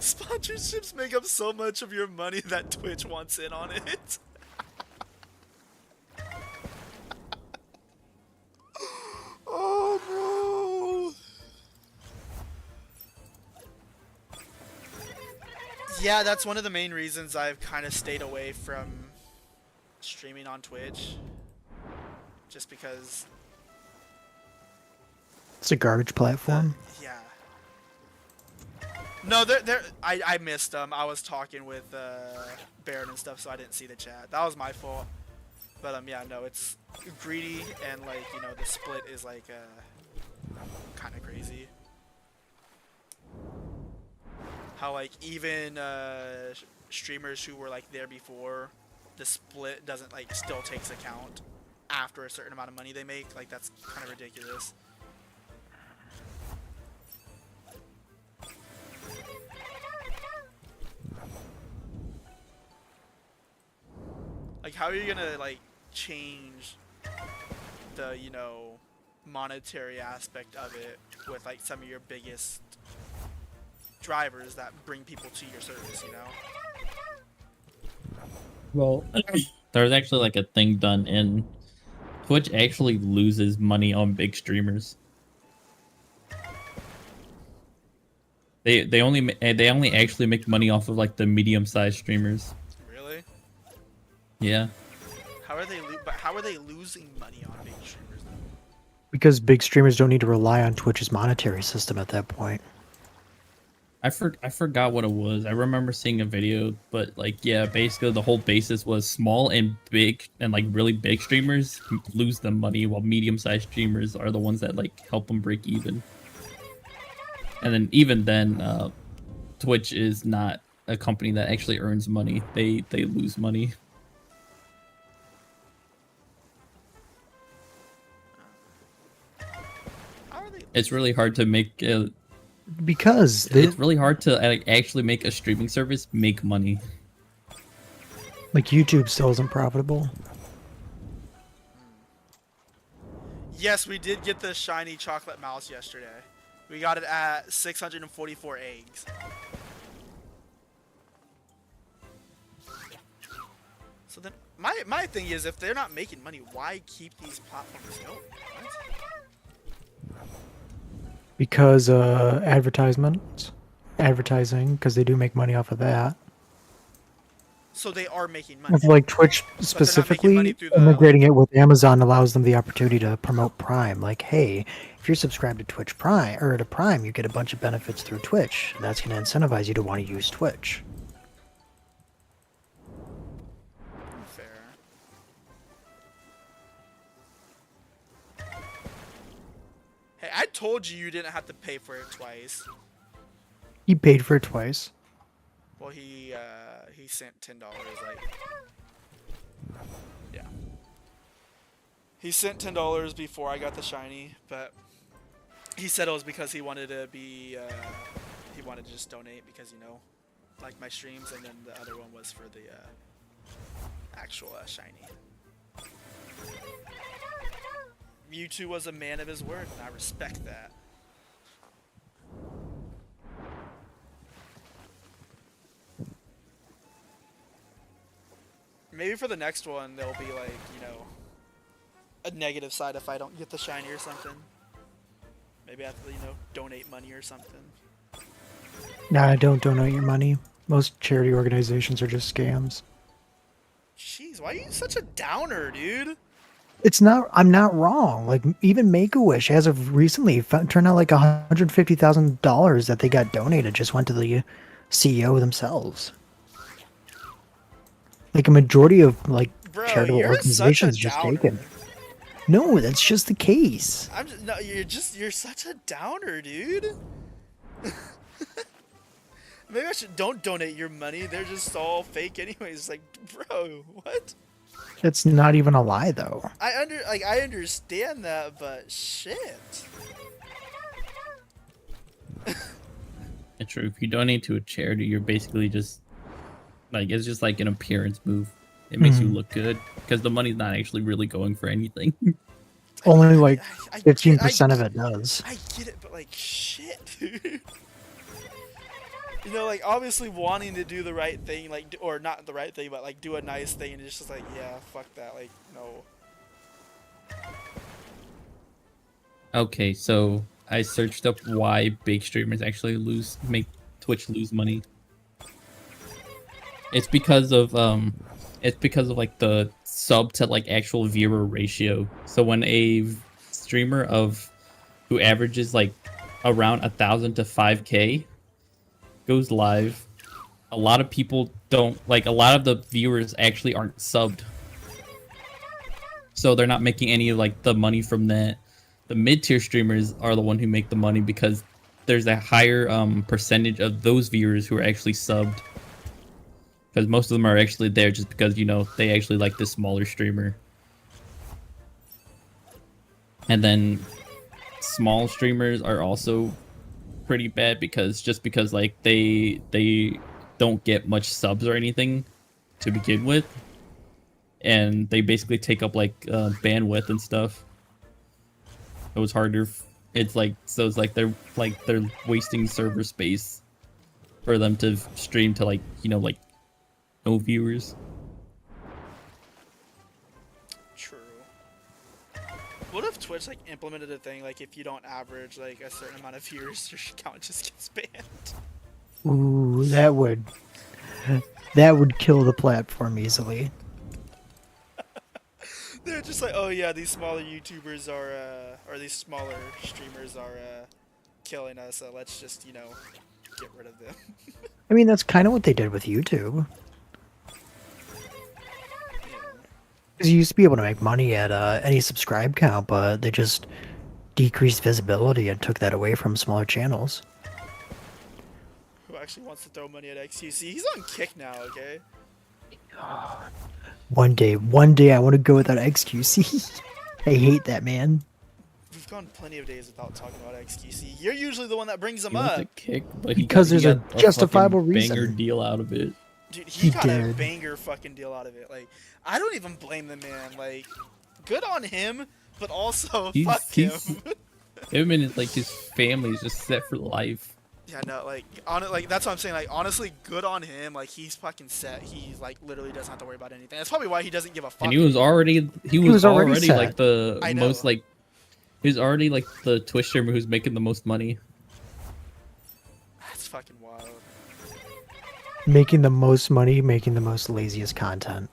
Sponsorships make up so much of your money that Twitch wants in on it. Oh, bro. Yeah, that's one of the main reasons I've kind of stayed away from streaming on Twitch. Just because... It's a garbage platform. Yeah. No, I missed them. I was talking with Baron and stuff, so I didn't see the chat. That was my fault. But yeah, no, it's greedy and like, you know, the split is like kind of crazy. How like even streamers who were like there before, the split doesn't like still takes account after a certain amount of money they make. Like that's kind of ridiculous. Like how are you gonna like change the, you know, monetary aspect of it with like some of your biggest drivers that bring people to your service, you know? Well, there's actually like a thing done in Twitch actually loses money on big streamers. They only actually make money off of like the medium-sized streamers. Really? Yeah. How are they losing money on big streamers though? Because big streamers don't need to rely on Twitch's monetary system at that point. I forgot what it was. I remember seeing a video, but like yeah, basically the whole basis was small and big and like really big streamers lose them money, while medium-sized streamers are the ones that like help them break even. And then even then, Twitch is not a company that actually earns money. They lose money. How are they? It's really hard to make. Because It's really hard to actually make a streaming service make money. like YouTube still isn't profitable. Yes, we did get the shiny chocolate mouse yesterday. We got it at 644 eggs. So then, my thing is, if they're not making money, why keep these platforms going? What? Because advertising, because they do make money off of that. So they are making money. I feel like Twitch money specifically through the- integrating it with Amazon allows them the opportunity to promote Prime. Like, hey, if you're subscribed to Twitch Prime or to Prime, you get a bunch of benefits through Twitch. And that's going to incentivize you to want to use Twitch. Fair. Hey, I told you didn't have to pay for it twice. He paid for it twice. Well, he sent $10. Like, yeah. He sent $10 before I got the shiny, but he said it was because he wanted to be, he wanted to just donate because, you know, like my streams, and then the other one was for the actual shiny. Mewtwo was a man of his word, and I respect that. Maybe for the next one, there'll be like, you know, a negative side if I don't get the shiny or something. Maybe I have to, you know, donate money or something. Nah, don't donate your money. Most charity organizations are just scams. Jeez, why are you such a downer, dude? It's not. I'm not wrong. Like even Make-A-Wish, as of recently, turned out like $150,000 that they got donated just went to the CEO themselves. Like a majority of like Bro, charitable you're organizations such a just downer. taken. No, that's just the case. I'm just, no, you're such a downer, dude. Maybe I should don't donate your money. They're just all fake anyways. Like, bro, what? It's not even a lie though. I understand that, but shit. It's true. If you donate to a charity, you're basically just like it's just like an appearance move. It makes you look good because the money's not actually really going for anything. Only like I 15% of it does. I get it, but like shit, dude. You know, like obviously wanting to do the right thing, like or not the right thing, but like do a nice thing, and it's just like, yeah, fuck that, like no. Okay, so I searched up why big streamers actually make Twitch lose money. It's because of like the sub to like actual viewer ratio. So when a streamer who averages like around 1,000 to 5K goes live, a lot of people don't like. A lot of the viewers actually aren't subbed, so they're not making any of like the money from that. The mid-tier streamers are the one who make the money because there's a higher percentage of those viewers who are actually subbed. Because most of them are actually there just because, you know, they actually like this smaller streamer. And then small streamers are also pretty bad because like they don't get much subs or anything to begin with. And they basically take up like bandwidth and stuff. It was harder. It's like they're wasting server space for them to stream to like, you know, like no viewers. True. What if Twitch like implemented a thing like if you don't average like a certain amount of viewers, your account just gets banned? Ooh, that would kill the platform easily. They're just like, oh yeah, these smaller YouTubers are, or these smaller streamers are killing us. So let's just, you know, get rid of them. I mean, that's kind of what they did with YouTube. Because you used to be able to make money at any subscribe count, but they just decreased visibility and took that away from smaller channels. Who actually wants to throw money at XQC? He's on kick now, okay? One day I want to go without XQC. I hate that, man. We've gone plenty of days without talking about XQC. You're usually the one that brings them He up. wants a kick, but Because there's a justifiable fucking reason. banger deal out of it. Dude, He he got a did. banger fucking deal out of it. Like, I don't even blame the man. Like, good on him, but also fuck him. Him and like his family's just set for life. Yeah, no, like, that's what I'm saying. Like, honestly, good on him. Like, he's fucking set. He's like literally doesn't have to worry about anything. That's probably why he doesn't give a fuck. And he was already set. like the I know. most like he was already like the Twitch streamer who's making the most money. That's fucking wild. Making the most money, making the most laziest content.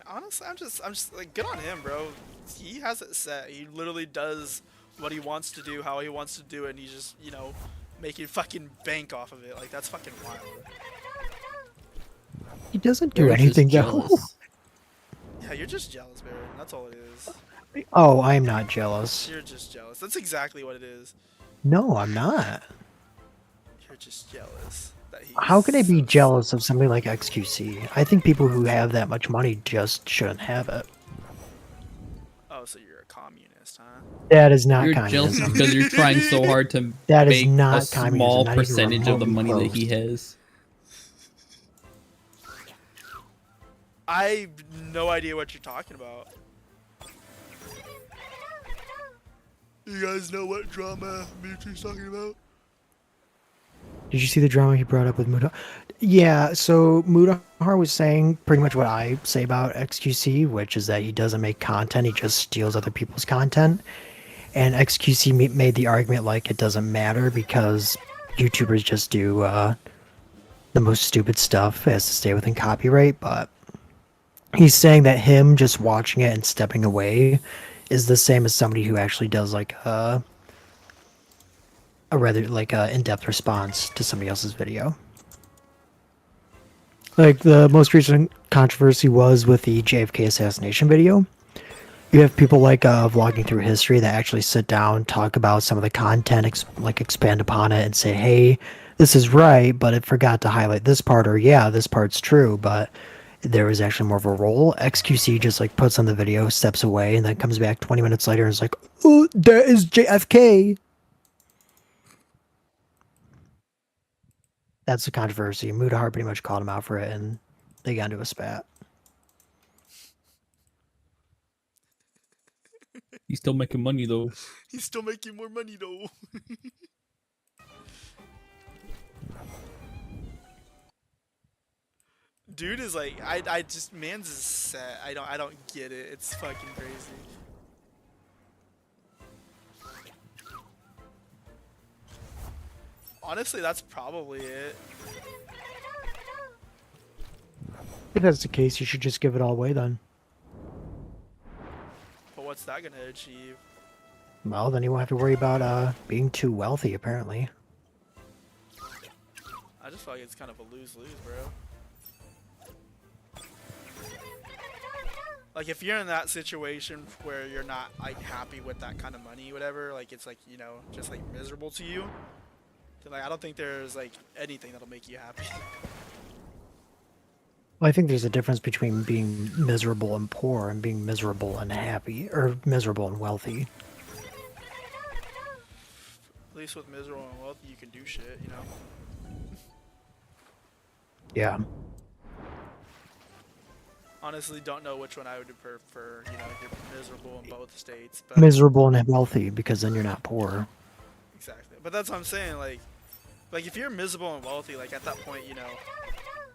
Honestly, I'm just like, good on him, bro. He has it set. He literally does what he wants to do, how he wants to do it, and he's just, you know, making fucking bank off of it. Like, that's fucking wild. He doesn't do You're just anything though. jealous. Yeah, you're just jealous, Baron. That's all it is. Oh, I'm not jealous. You're just jealous. That's exactly what it is. No, I'm not. You're just jealous. That he's How can I be so- jealous of somebody like XQC? I think people who have that much money just shouldn't have it. Oh, so you're a communist, huh? That is not You're jealous communism. because you're trying so hard to That is make not a communism, small not even percentage of the money remotely that he has. I have no idea what you're talking about. You guys know what drama Dimitri's talking about? Did you see the drama he brought up with Mudahar? Yeah, so Mudahar was saying pretty much what I say about XQC, which is that he doesn't make content, he just steals other people's content. And XQC made the argument like it doesn't matter because YouTubers just do the most stupid stuff as to stay within copyright, but he's saying that him just watching it and stepping away is the same as somebody who actually does like a rather like in-depth response to somebody else's video. Like the most recent controversy was with the JFK assassination video. You have people like vlogging through history that actually sit down, talk about some of the content, expand upon it, and say, "Hey, this is right, but it forgot to highlight this part," or "Yeah, this part's true, but there was actually more of a role." XQC just like puts on the video, steps away, and then comes back 20 minutes later and is like, "Oh, that is JFK." That's the controversy. Mudahar pretty much called him out for it, and they got into a spat. He's still making money though. He's still making more money though. Dude is like, I just, man's is set. I don't get it. It's fucking crazy. Honestly, that's probably it. If that's the case, you should just give it all away then. But what's that gonna achieve? Well, then you won't have to worry about being too wealthy, apparently. I just feel like it's kind of a lose-lose, bro. Like, if you're in that situation where you're not, like, happy with that kind of money, whatever, like, it's, like, you know, just, like, miserable to you, then, like, I don't think there's, like, anything that'll make you happy. Well, I think there's a difference between being miserable and poor and being miserable and happy, or miserable and wealthy. At least with miserable and wealthy, you can do shit, you know? Yeah. Honestly, don't know which one I would prefer, you know, if you're miserable in both states, but... Miserable and wealthy, because then you're not poor. Exactly. But that's what I'm saying, like, if you're miserable and wealthy, like, at that point, you know,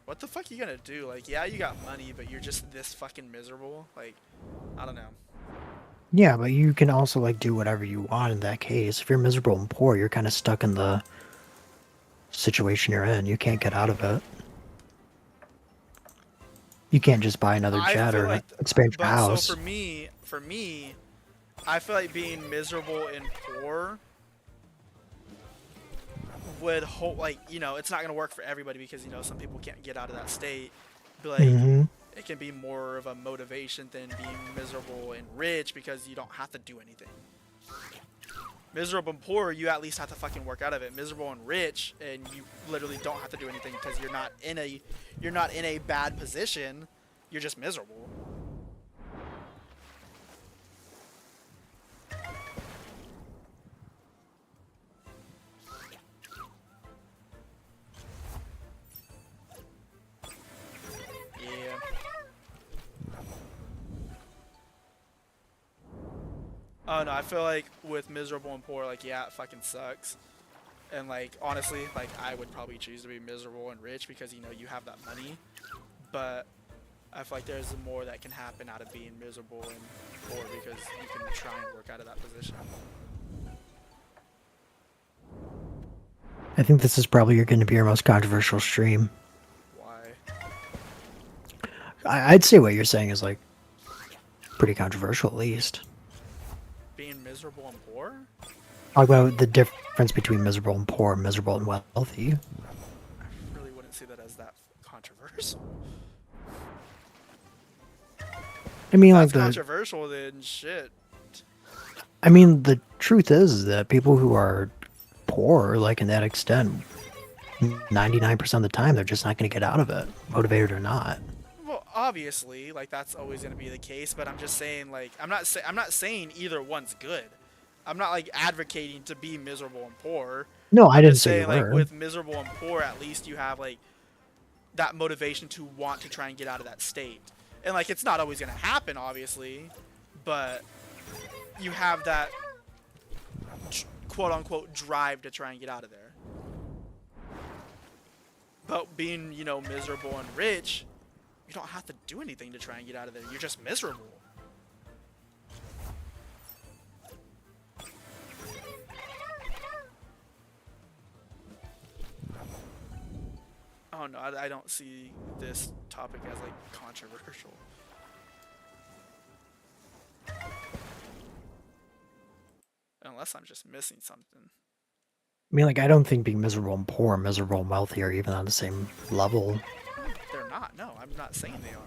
what the fuck are you gonna do? Like, yeah, you got money, but you're just this fucking miserable? Like, I don't know. Yeah, but you can also, like, do whatever you want in that case. If you're miserable and poor, you're kind of stuck in the situation you're in. You can't get out of it. You can't just buy another I jet feel or like, expand your but house. so for me, I feel like being miserable and poor would hold, like, you know, it's not gonna work for everybody because, you know, some people can't get out of that state. But like, Mm-hmm. it can be more of a motivation than being miserable and rich because you don't have to do anything. Miserable and poor, you at least have to fucking work out of it. Miserable and rich, and you literally don't have to do anything because you're not in a bad position. You're just miserable. Yeah. Oh no, I feel like with miserable and poor, like, yeah, it fucking sucks. And like, honestly, like, I would probably choose to be miserable and rich because, you know, you have that money. But I feel like there's more that can happen out of being miserable and poor because you can try and work out of that position. I think this is probably going to be your most controversial stream. Why? I'd say what you're saying is like pretty controversial, at least. Being miserable and poor? Talk about the difference between miserable and poor, miserable and wealthy. I really wouldn't see that as that controversial. I mean, That's like controversial, then shit. I mean, the truth is that people who are poor, like in that extent, 99% of the time, they're just not going to get out of it, motivated or not. Well, obviously, like, that's always gonna be the case. But I'm just saying, like, I'm not saying either one's good. I'm not like advocating to be miserable and poor. No, I I'm didn't just say saying, you like, were. with miserable and poor, at least you have like that motivation to want to try and get out of that state. And like, it's not always gonna happen, obviously, but you have that quote unquote drive to try and get out of there. But being, you know, miserable and rich, you don't have to do anything to try and get out of there. You're just miserable. Oh no, I don't see this topic as like controversial. Unless I'm just missing something. I mean, like, I don't think being miserable and poor, miserable and wealthy are even on the same level. They're not. No, I'm not saying they are.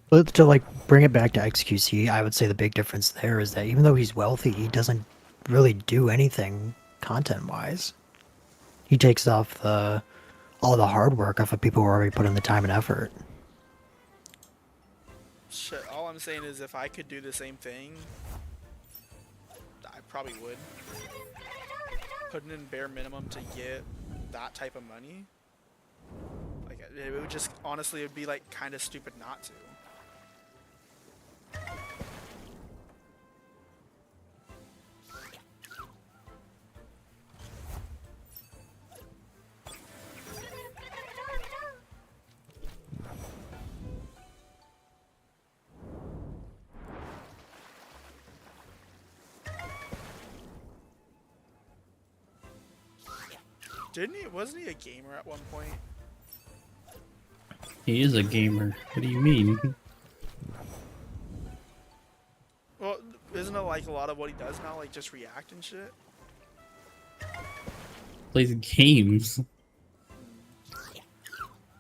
But to like bring it back to XQC, I would say the big difference there is that even though he's wealthy, he doesn't really do anything content-wise. He takes off all the hard work off of people who already put in the time and effort. Shit, all I'm saying is if I could do the same thing, I probably would. Putting in bare minimum to get that type of money, like, it would just, honestly, it would be like kind of stupid not to. Wasn't he a gamer at one point? He is a gamer. What do you mean? Well, isn't it like a lot of what he does now, like just react and shit? Plays games.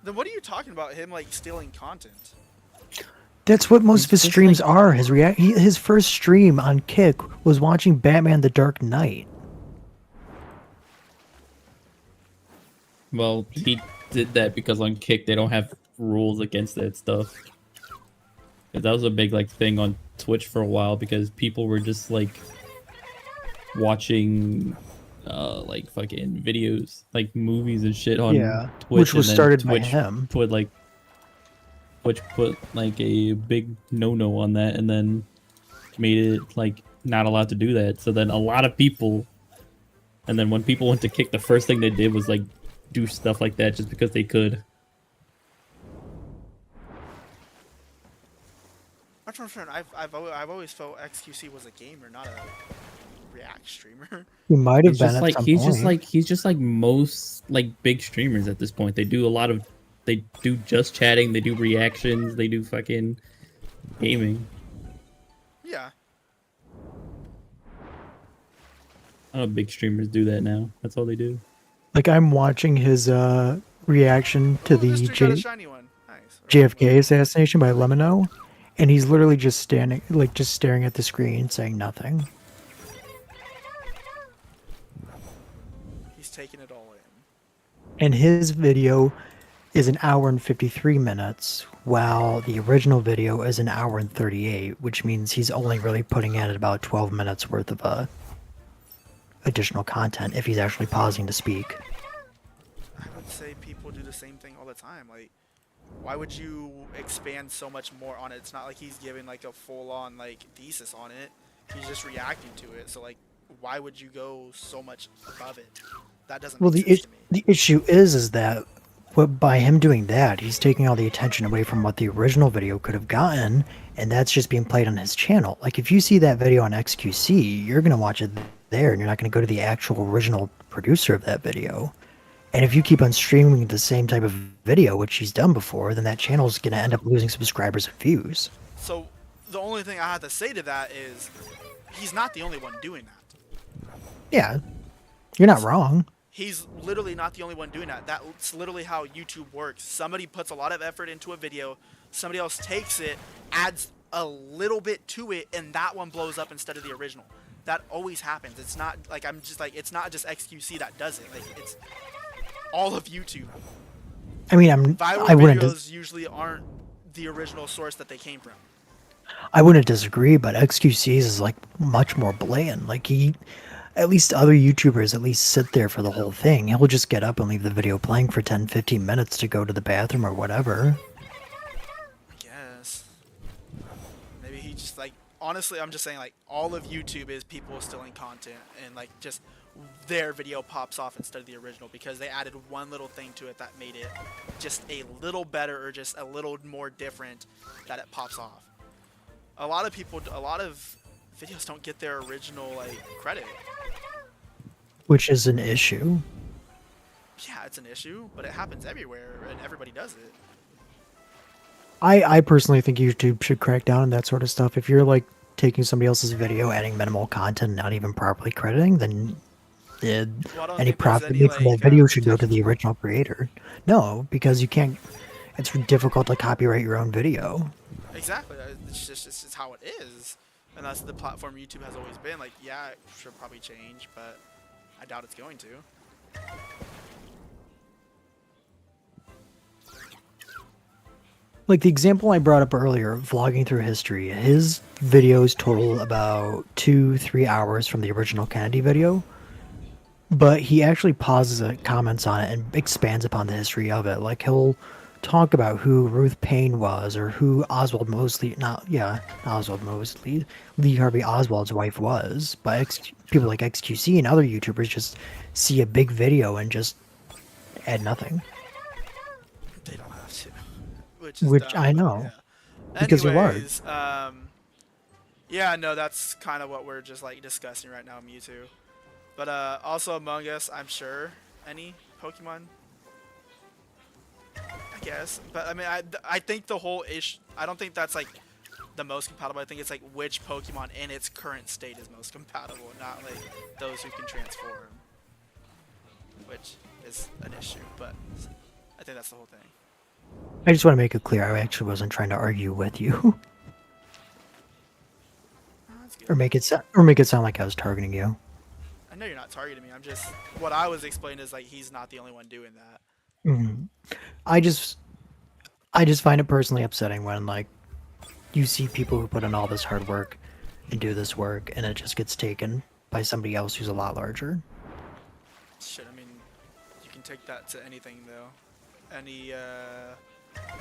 Then what are you talking about, him like stealing content? That's what most of his Just streams like- are. His first stream on Kick was watching Batman: The Dark Knight. Well, he did that because on Kick they don't have rules against that stuff. 'Cause that was a big like thing on Twitch for a while because people were just like watching like fucking videos, like movies and shit on Twitch, which was and then started by Twitch him. Twitch put like a big no on that and then made it like not allowed to do that. So then a lot of people, and then when people went to Kick, the first thing they did was like do stuff like that just because they could. I'm trying to remember. I've always felt XQC was a gamer, not a React streamer. He might have been at some point. He's just like most like big streamers at this point. They do a lot of they do just chatting, they do reactions, they do fucking gaming. Yeah. I don't know, big streamers do that now. That's all they do. Like I'm watching his reaction to the This dude got a shiny one. Nice. JFK assassination by Lemino, and he's literally just standing, like just staring at the screen, saying nothing. He's taking it all in. And his video is an hour and 53 minutes, while the original video is an hour and 38, which means he's only really putting in about 12 minutes worth of additional content if he's actually pausing to speak. I would say people do the same thing all the time. Like, why would you expand so much more on it? It's not like he's giving like a full-on like thesis on it. He's just reacting to it. So like, why would you go so much above it? That doesn't make sense to me. The issue is that by him doing that, he's taking all the attention away from what the original video could have gotten, and that's just being played on his channel. Like if you see that video on XQC, you're gonna watch it there, and you're not gonna go to the actual original producer of that video. And if you keep on streaming the same type of video, which he's done before, then that channel's gonna end up losing subscribers and views. So the only thing I have to say to that is, he's not the only one doing that. Yeah, you're not wrong. He's literally not the only one doing that. That's literally how YouTube works. Somebody puts a lot of effort into a video, somebody else takes it, adds a little bit to it, and that one blows up instead of the original. That always happens. It's not like it's not just XQC that does it. Like it's all of YouTube. I mean, Viral I wouldn't videos usually aren't the original source that they came from. I wouldn't disagree, but XQC's is like much more blatant. Like at least other YouTubers at least sit there for the whole thing. He'll just get up and leave the video playing for 10, 15 minutes to go to the bathroom or whatever. I guess. Maybe he just like, honestly, I'm just saying like all of YouTube is people stealing content and like just their video pops off instead of the original because they added one little thing to it that made it just a little better or just a little more different that it pops off. A lot of videos don't get their original like credit. Which is an issue. Yeah, it's an issue, but it happens everywhere and everybody does it. I personally think YouTube should crack down on that sort of stuff. If you're like taking somebody else's video, adding minimal content, not even properly crediting, then any profit made from that video should go to the original creator. No, because you can't. It's difficult to copyright your own video. Exactly. It's how it is, and that's the platform YouTube has always been. Like, yeah, it should probably change, but I doubt it's going to. Like the example I brought up earlier, vlogging through history, his videos total about 2-3 hours from the original Kennedy video, but he actually pauses it, comments on it, and expands upon the history of it. Like he'll talk about who Ruth Payne was, or who Oswald Mosley, not Oswald Mosley, Lee Harvey Oswald's wife was. But people like XQC and other YouTubers just see a big video and just add nothing. They don't have to. Which dumb, I know. Yeah. Because you're Anyways, yeah, no, that's kind of what we're just like discussing right now, Mewtwo. But also Among Us, I'm sure. Any Pokemon? I guess. But I mean, I think the whole issue, I don't think that's like the most compatible. I think it's like which Pokemon in its current state is most compatible, not like those who can transform. Which is an issue, but I think that's the whole thing. I just want to make it clear, I actually wasn't trying to argue with you. Oh, that's good. or make it sound like I was targeting you. I know you're not targeting me. I'm just, what I was explaining is like he's not the only one doing that. Mm-hmm. I just find it personally upsetting when like you see people who put in all this hard work and do this work, and it just gets taken by somebody else who's a lot larger. Shit, I mean, you can take that to anything though. Any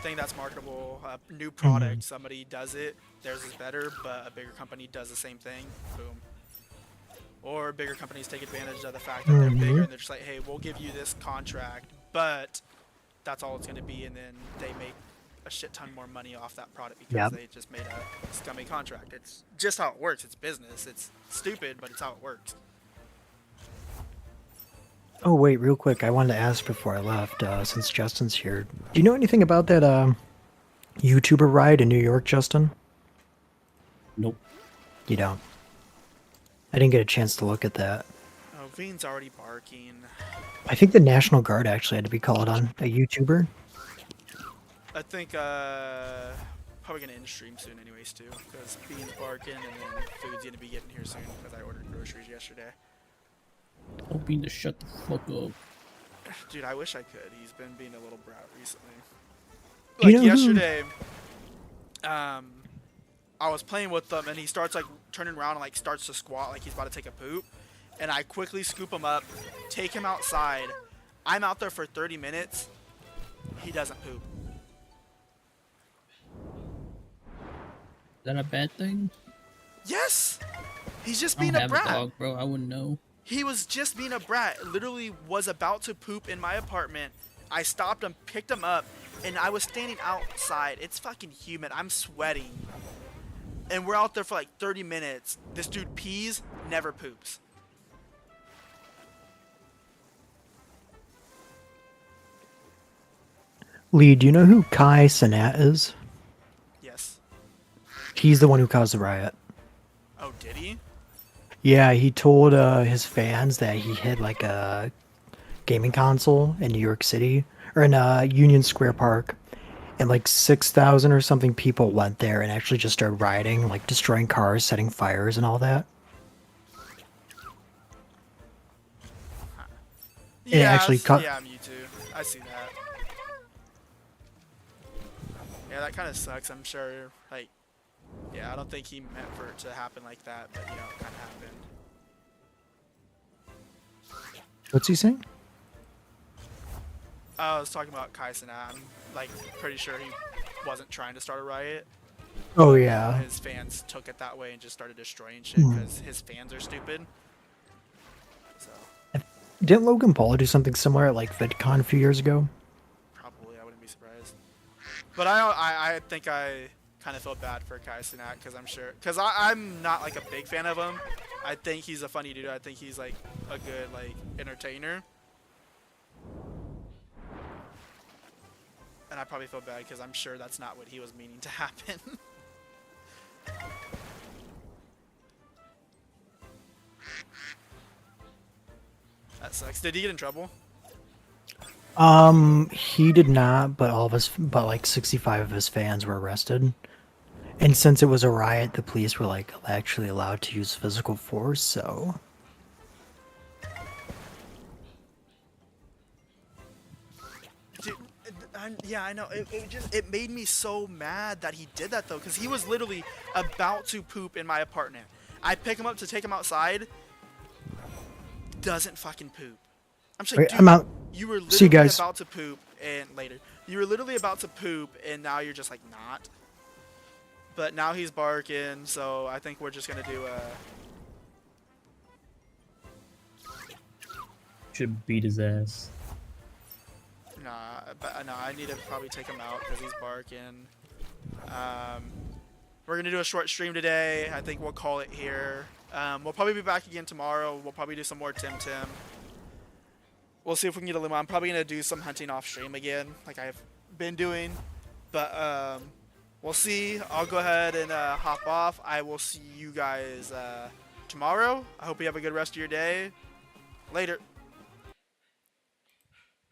thing that's marketable, a new product, somebody does it, theirs is better, but a bigger company does the same thing, boom. Or bigger companies take advantage of the fact that they're bigger and they're just like, hey, we'll give you this contract, but that's all it's going to be, and then they make a shit ton more money off that product because Yep. they just made a scummy contract. It's just how it works. It's business. It's stupid, but it's how it works. Oh wait, real quick, I wanted to ask before I left, since Justin's here. Do you know anything about that YouTuber riot in New York, Justin? Nope. You don't. I didn't get a chance to look at that. Oh, Veen's already barking. I think the National Guard actually had to be called on a YouTuber. I think probably gonna end stream soon anyways too, because Bean's barking and then food's gonna be getting here soon because I ordered groceries yesterday. Hoping to shut the fuck up. Dude, I wish I could. He's been being a little brat recently. You Like know who- yesterday, I was playing with him and he starts like turning around and like starts to squat like he's about to take a poop, and I quickly scoop him up, take him outside. I'm out there for 30 minutes. He doesn't poop. Is that a bad thing? Yes, he's just I being don't a have brat. a dog, bro. I wouldn't know. He was just being a brat. Literally was about to poop in my apartment. I stopped him, picked him up, and I was standing outside. It's fucking humid. I'm sweating. And we're out there for like 30 minutes. This dude pees, never poops. Lee, do you know who Kai Cenat is? Yes. He's the one who caused the riot. Oh, did he? Yeah, he told his fans that he hit like a gaming console in New York City, or in Union Square Park, and like 6,000 or something people went there and actually just started rioting, like destroying cars, setting fires, and all that. It actually cut. Yeah, me too. I see that. Yeah, that kind of sucks. I'm sure, like, yeah, I don't think he meant for it to happen like that, but, you know, it kind of happened. What's he saying? I was talking about Kai Cenat. I'm, like, pretty sure he wasn't trying to start a riot. Oh yeah. His fans took it that way and just started destroying shit because his fans are stupid. So, Didn't Logan Paul do something similar at like VidCon a few years ago? probably, I wouldn't be surprised. But I think I kind of feel bad for Kai Cenat because I'm sure, because I'm not like a big fan of him. I think he's a funny dude. I think he's like a good like entertainer. And I probably feel bad because I'm sure that's not what he was meaning to happen. That sucks. Did he get in trouble? He did not, but but like 65 of his fans were arrested. And since it was a riot, the police were like actually allowed to use physical force, so. Dude, yeah, I know. It made me so mad that he did that though, because he was literally about to poop in my apartment. I pick him up to take him outside. Doesn't fucking poop. I'm just like, Wait, dude, I'm out. you were See you literally guys. about to poop, and later. You were literally about to poop, and now you're just like not. But now he's barking, so I think we're just gonna do a. Should beat his ass. Nah, but no, I need to probably take him out because he's barking. We're gonna do a short stream today. I think we'll call it here. We'll probably be back again tomorrow. We'll probably do some more Temtem. We'll see if we can get a Luma. I'm probably gonna do some hunting off stream again, like I've been doing. But we'll see. I'll go ahead and hop off. I will see you guys tomorrow. I hope you have a good rest of your day. Later.